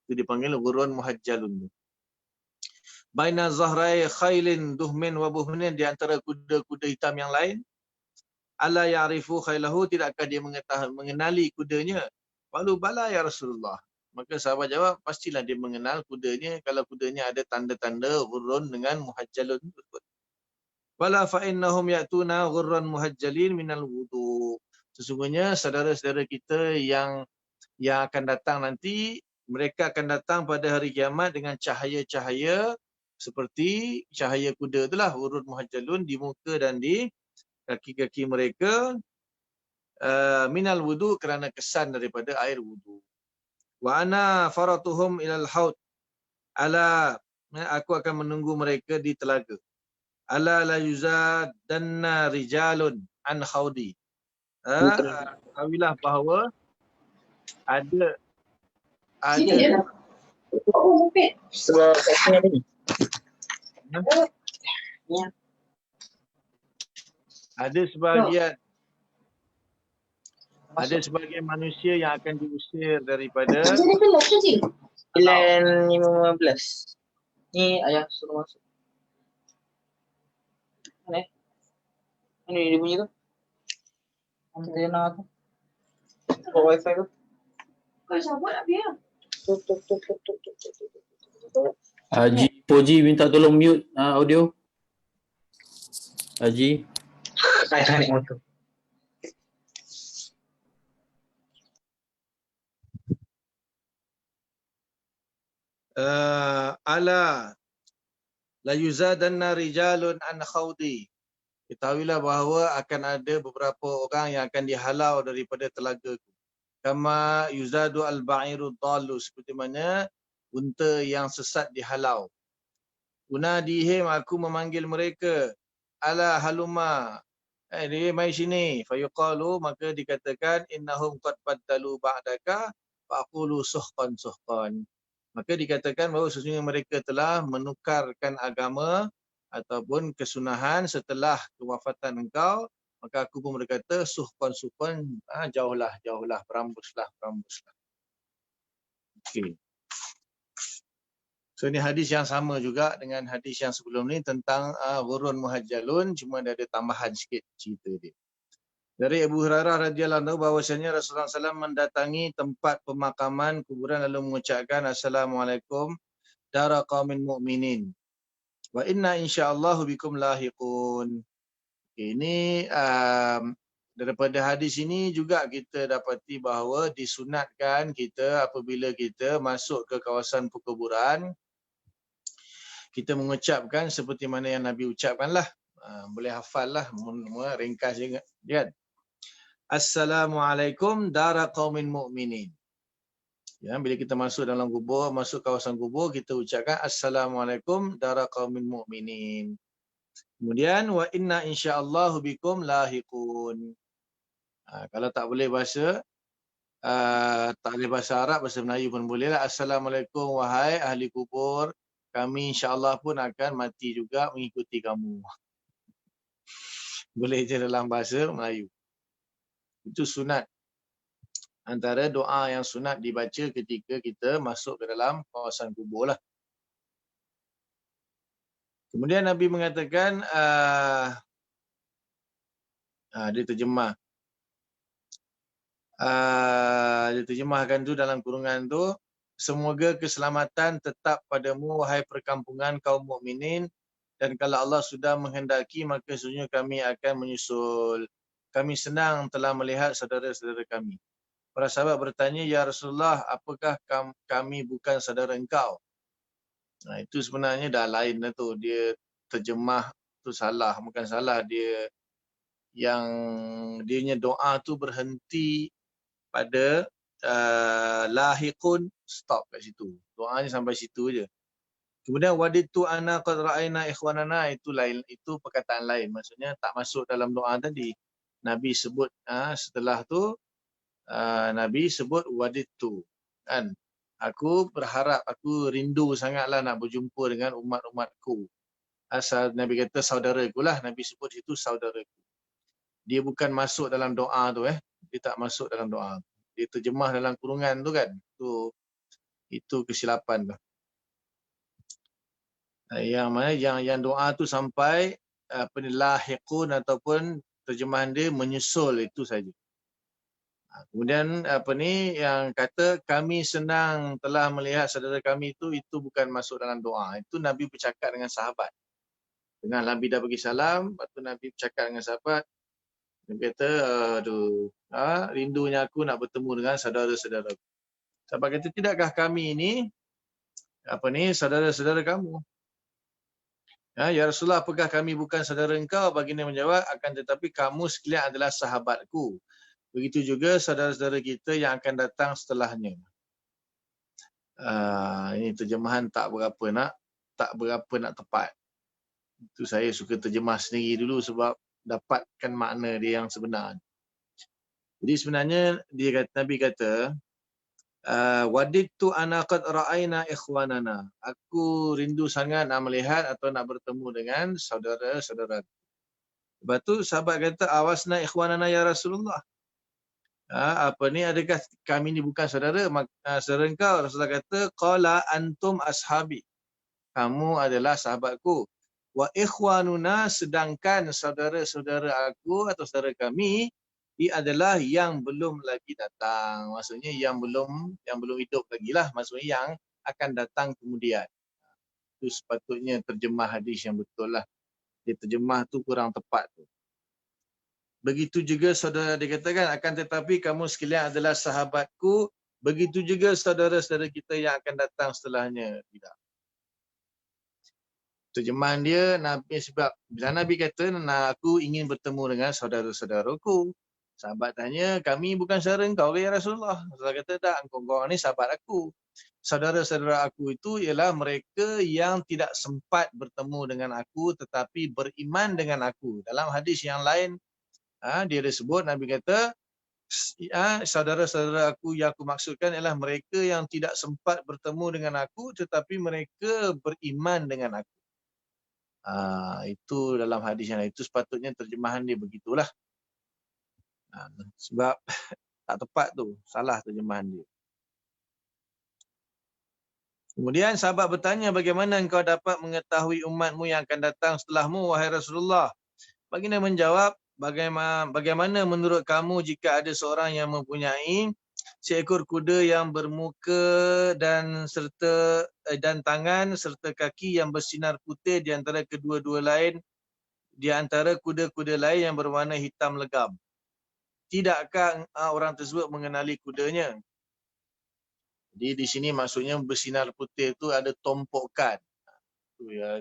A: itu dipanggil ghurrun muhajjalun. Baina zahrai khailin duhmin wa buhmin, di antara kuda-kuda hitam yang lain. Ala ya'rifu khailahu, tidakkah dia mengenali kudanya? Qalu bala ya Rasulullah. Maka sahabat jawab, pastilah dia mengenal kudanya kalau kudanya ada tanda-tanda ghurrun dengan muhajjalun tersebut. Wala fa innahum ya'tuna ghurran muhajjalin minal wudu. Sesungguhnya saudara-saudara kita yang akan datang nanti, mereka akan datang pada hari kiamat dengan cahaya-cahaya seperti cahaya kuda itulah, ghurrun muhajjalun, di muka dan di kaki-kaki mereka. Minal wudu, kerana kesan daripada air wudu. Wa ana faratuhum ilal haud. Ala, aku akan menunggu mereka di telaga. Ala la yuzadanna rijalun an khaudi. Ketahuilah bahawa ada Ada sebagian manusia yang akan diusir daripada
D: Bulan 15. Ni ayah suruh masuk. Mana? Mana dia bunyi tu? Antena tu. Buat wifi tu.
E: Kau cabut tak biar?
F: Haji Poji minta tolong mute audio. Haji.
D: Saya naik motor.
A: ala la yuzadanna rijalun an khawdi. Ketahuilah bahawa akan ada beberapa orang yang akan dihalau daripada telagaku. Kama yuzadu al-ba'iru dhalu, seperti mana unta yang sesat dihalau. Unadihim, aku memanggil mereka. Ala haluma, dia mai sini. Fayuqalu, maka dikatakan innahum qad baddalu ba'daka faqulu suhqan suhqan. Maka dikatakan bahawa sesungguhnya mereka telah menukarkan agama ataupun kesunahan setelah kewafatan engkau, maka aku pun berkata suhqan, jauhlah, berambuslah. Okey. So ini hadis yang sama juga dengan hadis yang sebelum ni tentang ghurun muhajjalun, cuma ada tambahan sikit cerita dia. Dari Abu Hurairah radhiyallahu anhu bahwasanya Rasulullah SAW mendatangi tempat pemakaman kuburan lalu mengucapkan Assalamualaikum dara qaumin mu'minin wa inna insyaallah bikum lahiqun. Ini daripada hadis ini juga kita dapati bahawa disunatkan kita apabila kita masuk ke kawasan perkuburan, kita mengucapkan seperti mana yang Nabi ucapkanlah. Boleh hafal lah, ringkas je kan. Assalamualaikum dara qaumin mu'minin. Ya, bila kita masuk dalam kubur, masuk kawasan kubur, kita ucapkan Assalamualaikum dara qaumin mu'minin. Kemudian wa inna insyaallah bikum lahiqun. Kalau tak boleh bahasa tak boleh bahasa Arab, bahasa Melayu pun boleh lah. Assalamualaikum wahai ahli kubur, kami insyaAllah pun akan mati juga mengikuti kamu. Boleh je dalam bahasa Melayu. Itu sunat. Antara doa yang sunat dibaca ketika kita masuk ke dalam kawasan kubur lah. Kemudian Nabi mengatakan, dia terjemah. Dia terjemahkan tu dalam kurungan tu, semoga keselamatan tetap padamu wahai perkampungan kaum mukminin, dan kalau Allah sudah menghendaki maka sesungguhnya kami akan menyusul. Kami senang telah melihat saudara-saudara kami. Para sahabat bertanya, ya Rasulullah, apakah kami bukan saudara engkau? Itu sebenarnya dah lain lah tu. Dia terjemah tu salah, bukan salah. Dia yang dianya doa tu berhenti pada lahiqun, stop kat situ. Doanya sampai situ je. Kemudian waditu ana qad ra'ayna ikhwanana, itu lain, itu perkataan lain. Maksudnya tak masuk dalam doa tadi. Nabi sebut setelah tu Nabi sebut waditu, kan? Aku berharap, aku rindu sangatlah nak berjumpa dengan umat-umatku. Asal Nabi kata saudaraku lah, Nabi sebut itu saudaraku. Dia bukan masuk dalam doa tu, dia tak masuk dalam doa. Dia terjemah dalam kurungan tu kan. Itu kesilapan tu. Yang mana yang doa tu sampai lahiqun ataupun terjemahan dia menyusul, itu saja. Kemudian yang kata kami senang telah melihat saudara kami itu bukan masuk dalam doa. Itu Nabi bercakap dengan sahabat. Dengan Nabi dah bagi salam, lepas tu Nabi bercakap dengan sahabat. Dia kata, aduh, rindunya aku nak bertemu dengan saudara-saudara. Sahabat kata, tidakkah kami ini saudara-saudara kamu? Ya Rasulullah, apakah kami bukan saudara engkau? Baginda menjawab, akan tetapi kamu sekalian adalah sahabatku. Begitu juga saudara-saudara kita yang akan datang setelahnya. Ini terjemahan tak berapa nak tepat. Itu saya suka terjemah sendiri dulu sebab dapatkan makna dia yang sebenar. Jadi sebenarnya Nabi kata, wadidtu ana qad ra'ayna ikhwanana. Aku rindu sangat nak melihat atau nak bertemu dengan saudara-saudara. Lepas tu sahabat kata, awasna ikhwanana ya Rasulullah. Adakah kami ni bukan saudara? Saudara engkau. Rasulullah kata, qala antum ashabi. Kamu adalah sahabatku. Wa ikhwanuna, sedangkan saudara-saudara aku atau saudara kami dia adalah yang belum lagi datang. Maksudnya yang belum hidup lagi lah. Maksudnya yang akan datang kemudian. Itu sepatutnya terjemah hadis yang betul lah. Dia terjemah tu kurang tepat tu. Begitu juga saudara dikatakan, akan tetapi kamu sekalian adalah sahabatku. Begitu juga saudara-saudara kita yang akan datang setelahnya. Tidak. Terjemahan dia, Nabi sebab bila Nabi kata, aku ingin bertemu dengan saudara-saudaraku. Sahabat tanya, kami bukan saudara engkau ke ya Rasulullah? Rasulullah kata, tak, engkau ni sahabat aku. Saudara-saudara aku itu ialah mereka yang tidak sempat bertemu dengan aku tetapi beriman dengan aku. Dalam hadis yang lain, dia ada sebut, Nabi kata, saudara-saudara aku yang aku maksudkan ialah mereka yang tidak sempat bertemu dengan aku tetapi mereka beriman dengan aku. Itu dalam hadis yang lain. Itu sepatutnya terjemahan dia begitulah. Sebab tak tepat tu, salah terjemahan dia. Kemudian sahabat bertanya, bagaimana engkau dapat mengetahui umatmu yang akan datang setelahmu, wahai Rasulullah? Baginda menjawab, bagaimana menurut kamu jika ada seorang yang mempunyai seekor kuda yang bermuka dan tangan serta kaki yang bersinar putih di antara kedua-dua lain, di antara kuda-kuda lain yang berwarna hitam legam. Tidakkah orang tersebut mengenali kudanya? Jadi di sini maksudnya bersinar putih itu ada tompokan. Itu ya,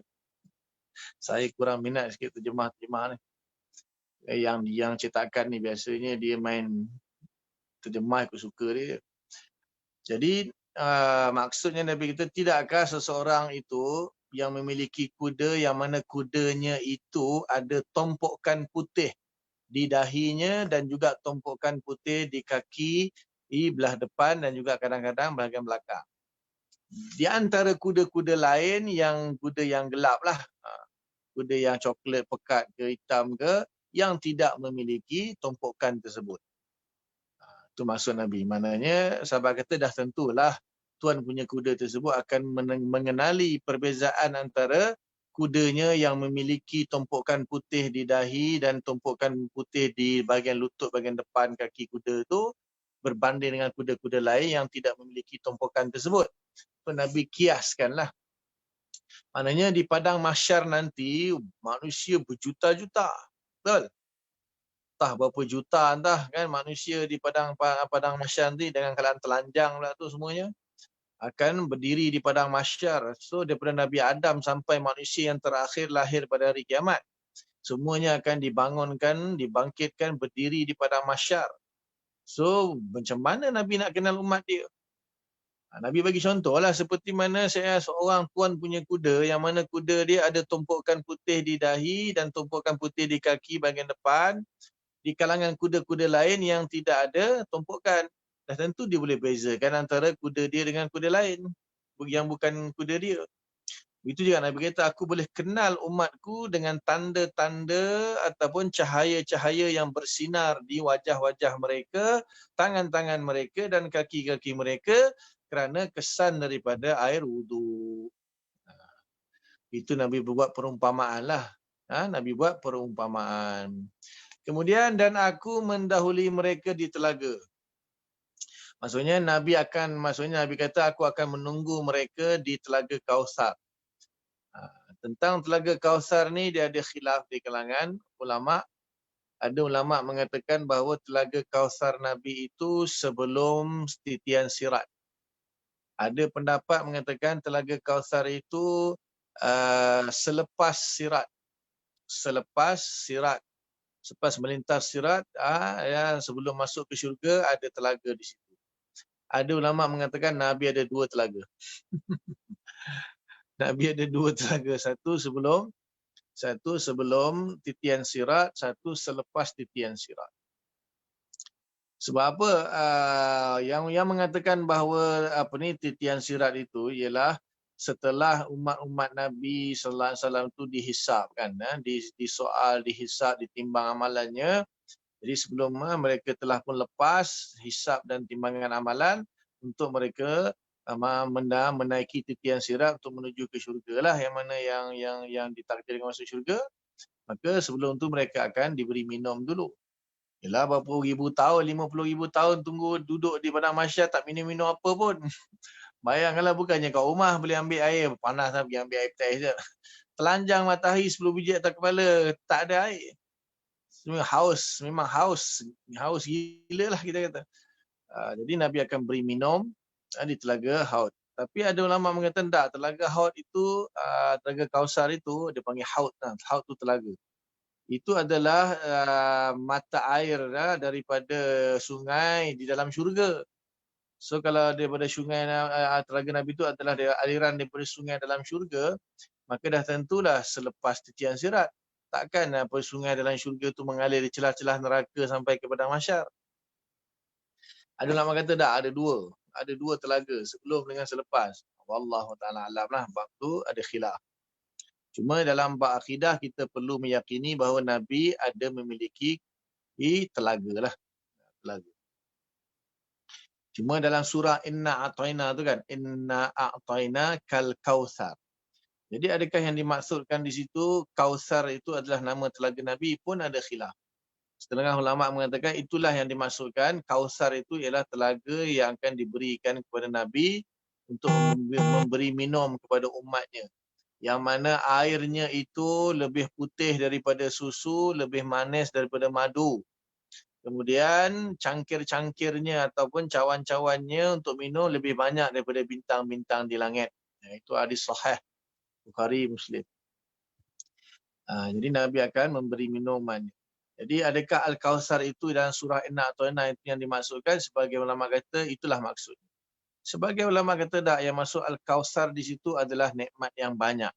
A: saya kurang minat sikit terjemah-terjemah ni. Yang cetakan ni biasanya dia main terjemah ikut suka dia. Jadi maksudnya Nabi kata, tidakkah seseorang itu yang memiliki kuda yang mana kudanya itu ada tompokan putih di dahinya dan juga tompokan putih di kaki, di belah depan dan juga kadang-kadang bahagian belakang. Di antara kuda-kuda lain yang kuda yang gelap lah, kuda yang coklat pekat ke hitam ke, yang tidak memiliki tompokan tersebut. Itu maksud Nabi. Maknanya sahabat kata dah tentulah tuan punya kuda tersebut akan mengenali perbezaan antara kudanya yang memiliki tompokan putih di dahi dan tompokan putih di bahagian lutut, bahagian depan kaki kuda tu berbanding dengan kuda-kuda lain yang tidak memiliki tompokan tersebut. So, Nabi kiaskanlah. Maknanya di padang mahsyar nanti manusia berjuta-juta. Betul? Entah berapa juta entah kan manusia di padang mahsyar nanti dengan keadaan telanjang pula tu semuanya akan berdiri di padang mahsyar. So daripada Nabi Adam sampai manusia yang terakhir lahir pada hari kiamat, semuanya akan dibangunkan, dibangkitkan berdiri di padang mahsyar. So macam mana Nabi nak kenal umat dia? Nabi bagi contoh lah, seperti mana saya seorang tuan punya kuda yang mana kuda dia ada tumpukan putih di dahi dan tumpukan putih di kaki bahagian depan. Di kalangan kuda-kuda lain yang tidak ada tumpukan, dah tentu dia boleh bezakan antara kuda dia dengan kuda lain yang bukan kuda dia. Begitu juga Nabi kata, aku boleh kenal umatku dengan tanda-tanda ataupun cahaya-cahaya yang bersinar di wajah-wajah mereka, tangan-tangan mereka dan kaki-kaki mereka kerana kesan daripada air wudu. Itu Nabi buat perumpamaan lah. Nabi buat perumpamaan. Kemudian, dan aku mendahului mereka di telaga. Maksudnya Nabi kata aku akan menunggu mereka di telaga Kausar. Tentang telaga Kausar ni dia ada khilaf di kalangan ulama. Ada ulama mengatakan bahawa telaga Kausar Nabi itu sebelum titian sirat. Ada pendapat mengatakan telaga Kausar itu selepas sirat. Selepas melintas sirat, sebelum masuk ke syurga ada telaga di situ. Ada ulama mengatakan Nabi ada dua telaga. Nabi ada dua telaga, satu sebelum titian sirat, satu selepas titian sirat. Sebab apa? Yang mengatakan bahawa titian sirat itu ialah setelah umat-umat Nabi sallallahu alaihi wasallam tu dihisap kan, disoal, dihisap, ditimbang amalannya, Jadi sebelum mereka telah pun lepas hisab dan timbangan amalan untuk mereka menaiki titian sirat untuk menuju ke syurga lah, yang mana yang ditakdirkan masuk syurga. Maka sebelum tu mereka akan diberi minum dulu. Yalah, berapa ribu tahun, 50,000 tahun tunggu duduk di padang mahsyar tak minum-minum apa pun. Bayangkanlah, bukannya kat rumah boleh ambil air, panas lah pergi ambil air petai je. Telanjang matahari 10 biji atas kepala, tak ada air. Memang haus gila lah kita kata. Jadi Nabi akan beri minum di telaga Haud. Tapi ada ulama mengatakan tak, telaga Haud itu, telaga Kausar itu dia panggil Haud. Haud tu telaga. Itu adalah mata air daripada sungai di dalam syurga. So kalau daripada sungai telaga Nabi itu adalah aliran daripada sungai dalam syurga, maka dah tentulah selepas titian sirat. Takkan sungai dalam syurga tu mengalir di celah-celah neraka sampai ke padang mahsyar. Ada ulama kata tak, ada dua telaga, sebelum dengan selepas. Wallahu ta'ala alam lah, bab tu ada khilaf. Cuma dalam bab akidah kita perlu meyakini bahawa Nabi ada memiliki telaga lah. Telaga. Cuma dalam surah Inna A'tayna tu kan, Inna A'tayna kal Kautsar. Jadi adakah yang dimaksudkan di situ Kautsar itu adalah nama telaga Nabi, pun ada khilaf. Setengah ulama mengatakan itulah yang dimaksudkan. Kautsar itu ialah telaga yang akan diberikan kepada Nabi untuk memberi minum kepada umatnya. Yang mana airnya itu lebih putih daripada susu, lebih manis daripada madu. Kemudian cangkir-cangkirnya ataupun cawan-cawannya untuk minum lebih banyak daripada bintang-bintang di langit. Itu hadis sahih Bukhari, Muslim. Jadi Nabi akan memberi minuman. Jadi adakah Al-Kautsar itu dalam surah Inna A'tayna itu yang dimaksudkan? Sebagai ulama kata itulah maksud. Sebagai ulama kata tak, yang masuk Al-Kautsar di situ adalah nikmat yang banyak.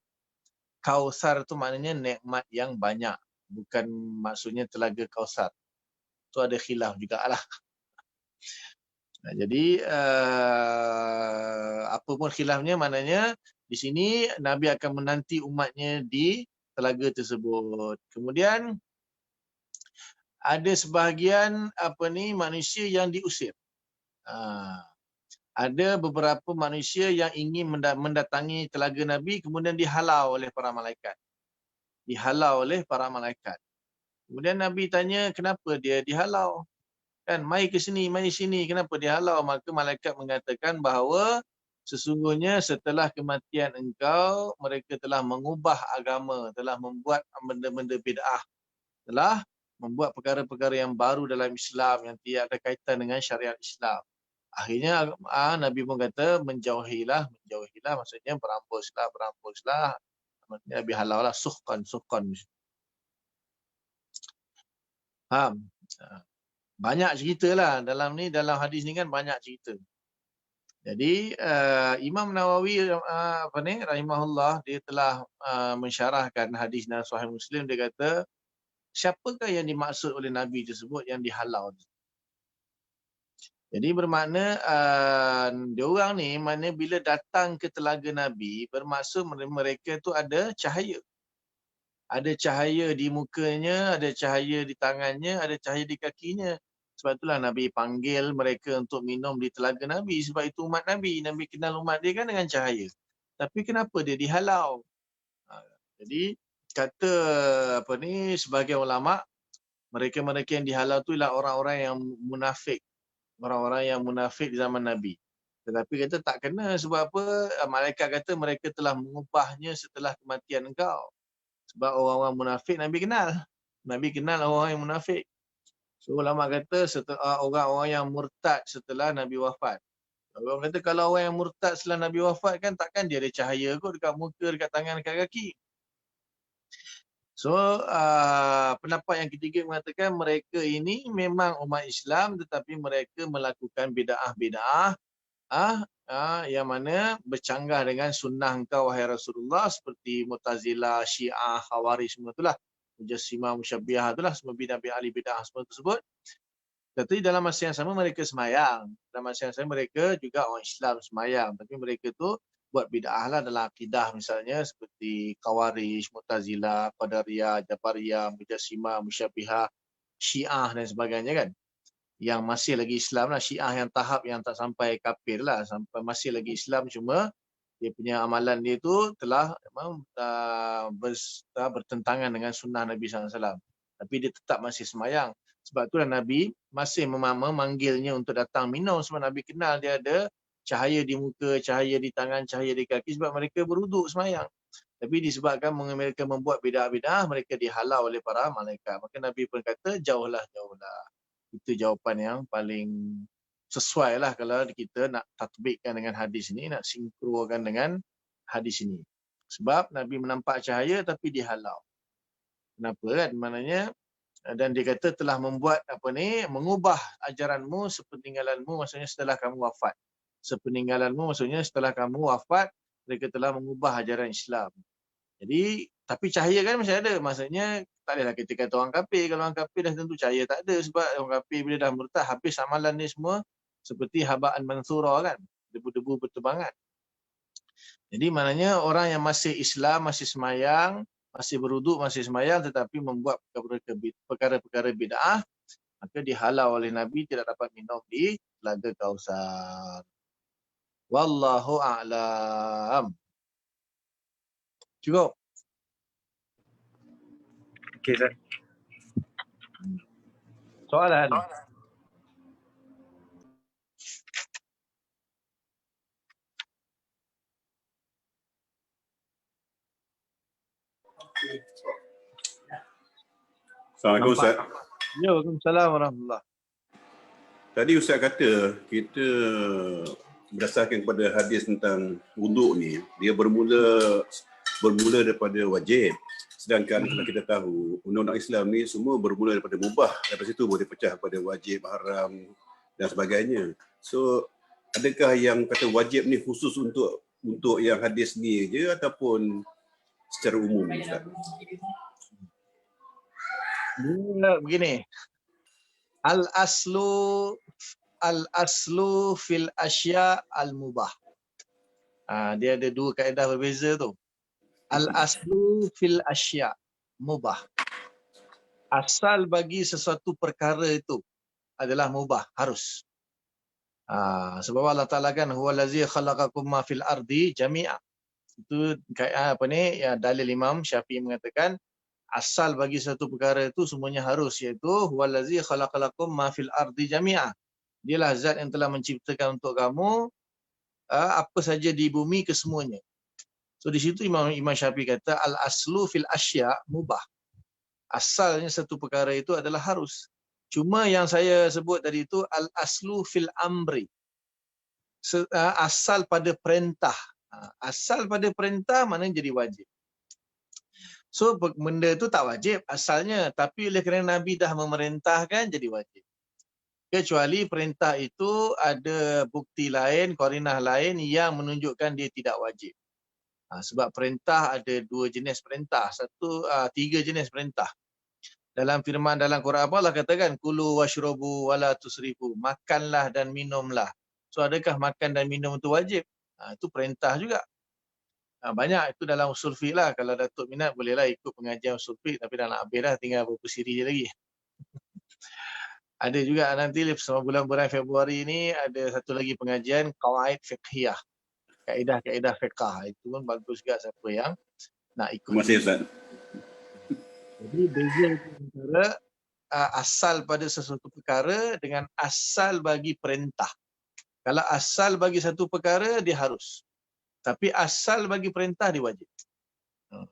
A: Kautsar itu maknanya nikmat yang banyak. Bukan maksudnya telaga Kautsar. Itu ada khilaf jugalah. Jadi apa pun khilafnya, maknanya di sini Nabi akan menanti umatnya di telaga tersebut. Kemudian ada sebahagian manusia yang diusir. Ada beberapa manusia yang ingin mendatangi telaga Nabi, kemudian dihalau oleh para malaikat. Kemudian Nabi tanya kenapa dia dihalau. Kan, mai ke sini, kenapa dihalau? Maka malaikat mengatakan bahawa sesungguhnya setelah kematian engkau, mereka telah mengubah agama, telah membuat benda-benda bid'ah, telah membuat perkara-perkara yang baru dalam Islam yang tidak ada kaitan dengan syariat Islam. Akhirnya Nabi pun kata menjauhilah, maksudnya berampuslah. Maksudnya Nabi halau lah, suhkan. Faham? Banyak cerita lah dalam hadis ni kan, banyak cerita. Jadi Imam Nawawi rahimahullah, dia telah mensyarahkan hadis dalam Sahih Muslim. Dia kata, siapakah yang dimaksud oleh Nabi tersebut yang dihalau? Jadi bermakna diorang ni mana bila datang ke telaga Nabi, bermaksud mereka tu ada cahaya. Ada cahaya di mukanya, ada cahaya di tangannya, ada cahaya di kakinya. Sebab itulah Nabi panggil mereka untuk minum di telaga Nabi. Sebab itu umat Nabi. Nabi kenal umat dia kan dengan cahaya. Tapi kenapa dia dihalau? Jadi kata sebagai ulama, mereka-mereka yang dihalau tu ialah orang-orang yang munafik. Orang-orang yang munafik di zaman Nabi. Tetapi kata tak kena, sebab apa? Malaikat kata mereka telah mengubahnya setelah kematian engkau. Sebab orang-orang munafik Nabi kenal. Nabi kenal orang yang munafik. So ulama kata orang-orang yang murtad setelah Nabi wafat. Orang kata kalau orang yang murtad setelah Nabi wafat kan, takkan dia ada cahaya kot dekat muka, dekat tangan, dekat kaki. So pendapat yang ketiga mengatakan mereka ini memang umat Islam, tetapi mereka melakukan bid'ah yang mana bercanggah dengan sunnah engkau wahai Rasulullah, seperti Mu'tazilah, Syiah, Khawarij, semua itulah. Mujassimah, Musyabbihah, itulah semua bid'ah semua tersebut. Tetapi dalam masa yang sama mereka semayang. Dalam masa yang sama mereka juga orang Islam semayang. Tapi mereka tu buat bid'ah lah dalam akidah, misalnya seperti Khawarij, Mu'tazilah, Qadariyah, Jabariyah, Mujassimah, Musyabbihah. Syiah dan sebagainya kan. Yang masih lagi Islam lah, Syiah yang tahap yang tak sampai kafir lah, sampai masih lagi Islam, cuma dia punya amalan dia tu telah bertentangan dengan sunnah Nabi SAW. Tapi dia tetap masih semayang. Sebab itulah Nabi masih memanggilnya untuk datang minum, sebab Nabi kenal dia ada cahaya di muka, cahaya di tangan, cahaya di kaki, sebab mereka berwuduk semayang. Tapi disebabkan mereka membuat bid'ah-bid'ah, mereka dihalau oleh para malaikat. Maka Nabi pun kata, jauhlah, jauhlah. Itu jawapan yang paling sesuai lah kalau kita nak tatbikkan dengan hadis ini, nak sinkrokan dengan hadis ini. Sebab Nabi menampak cahaya tapi dihalau. Kenapa kan? Maknanya, dan dia kata telah membuat mengubah ajaranmu sepeninggalanmu, maksudnya setelah kamu wafat. Sepeninggalanmu maksudnya setelah kamu wafat, mereka telah mengubah ajaran Islam. Jadi, tapi cahaya kan masih ada. Maksudnya, tak bolehlah kita kata orang kafir. Kalau orang kafir dah tentu cahaya tak ada. Sebab orang kafir bila dah murtad, habis amalan ni semua seperti habaan mansura kan. Debu-debu bertebangan. Jadi maknanya orang yang masih Islam, masih semayang, masih berwuduk, masih semayang tetapi membuat perkara-perkara bid'ah, maka dihalau oleh Nabi tidak dapat minum di Telaga Kausar. Wallahu a'lam. Cukup.
C: Okey, Ustaz.
A: Soalan.
G: Assalamualaikum Ustaz.
A: Ya, Waalaikumsalam warahmatullahi.
G: Tadi Ustaz kata kita berdasarkan kepada hadis tentang wuduk ni, dia bermula daripada wajib. Sedangkan kalau kita tahu undang-undang Islam ni semua bermula daripada mubah. Daripada situ boleh pecah kepada wajib, haram dan sebagainya. So adakah yang kata wajib ni khusus untuk yang hadis ni je ataupun secara umum Ustaz?
A: Begini. Al-aslu fil asya al-mubah. Dia ada dua kaedah berbeza tu. Al-aslu fil asya mubah. Asal bagi sesuatu perkara itu adalah mubah, harus. Sebab Allah Ta'ala kan huwallazi khalaqakum ma fil ardi jami'a. Itu ya, dalil Imam Syafi'i mengatakan asal bagi satu perkara itu semuanya harus, iaitu huwallazi khalaqalakum ma fil ardi jami'a. Dialah zat yang telah menciptakan untuk kamu apa saja di bumi kesemuanya. So di situ Imam Syafi'i kata al aslu fil asya mubah. Asalnya satu perkara itu adalah harus. Cuma yang saya sebut tadi itu al aslu fil amri. Asal pada perintah. Asal pada perintah maknanya jadi wajib. So benda itu tak wajib asalnya, tapi oleh kerana Nabi dah memerintahkan jadi wajib. Kecuali perintah itu ada bukti lain, qarinah lain yang menunjukkan dia tidak wajib. Sebab perintah ada dua jenis perintah, tiga jenis perintah. Dalam firman dalam Quran Allah katakan kulu washrabu wala tusrifu, makanlah dan minumlah. So adakah makan dan minum itu wajib? Itu perintah juga. Banyak itu dalam usul fiqh lah. Kalau Datuk minat bolehlah ikut pengajian usul fiqh, tapi dah nak habis dah, tinggal beberapa siri je lagi. Ada juga nanti selama bulan Februari ni ada satu lagi pengajian qawaid fiqhiyah. Kaedah-kaedah fiqh. Itu pun bagus juga siapa yang nak ikut.
G: Terima kasih Ustaz.
A: Jadi beza antara asal pada sesuatu perkara dengan asal bagi perintah. Kalau asal bagi satu perkara dia harus. Tapi asal bagi perintah dia wajib.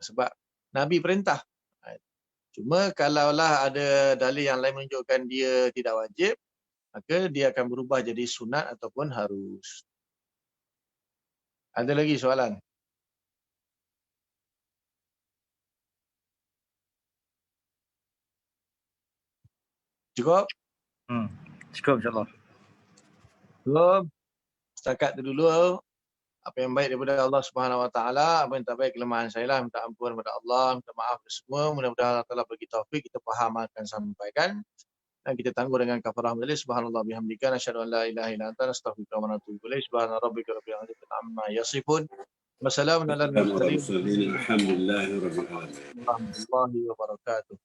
A: Sebab Nabi perintah. Cuma kalaulah ada dalil yang lain menunjukkan dia tidak wajib, maka dia akan berubah jadi sunat ataupun harus. Ada lagi soalan? Cukup?
C: Cukup insyaAllah.
A: Cukup. Setakat itu dulu. Apa yang baik daripada Allah Subhanahu Wa Taala, apa yang tak baik kelemahan saya lah, minta ampun kepada Allah, minta maaf kepada semua. Mudah-mudahan Allah Taala bagi taufik, kita faham akan sampaikan dan kita tangguh dengan kafarah majlis. Subhanallah bihamdika nasyhadu an la ilaha illa anta nastaghfiruka wa natubu ilaik. Subhana rabbika rabbil izzati amma yasifun. Wassalamu ala al-mursalin.
G: Alhamdulillahirabbil alamin.
A: Warahmatullahi wabarakatuh.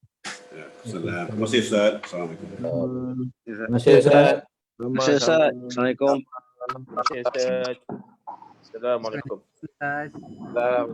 G: Ya, salam. Terima kasih Ustaz. Assalamualaikum.
F: Terima kasih Ustaz.
A: Terima
H: Ustaz.
A: kasih.
H: Assalamualaikum.
B: Terima kasih Ustaz. Assalamualaikum.
C: Ustaz.
B: Salam.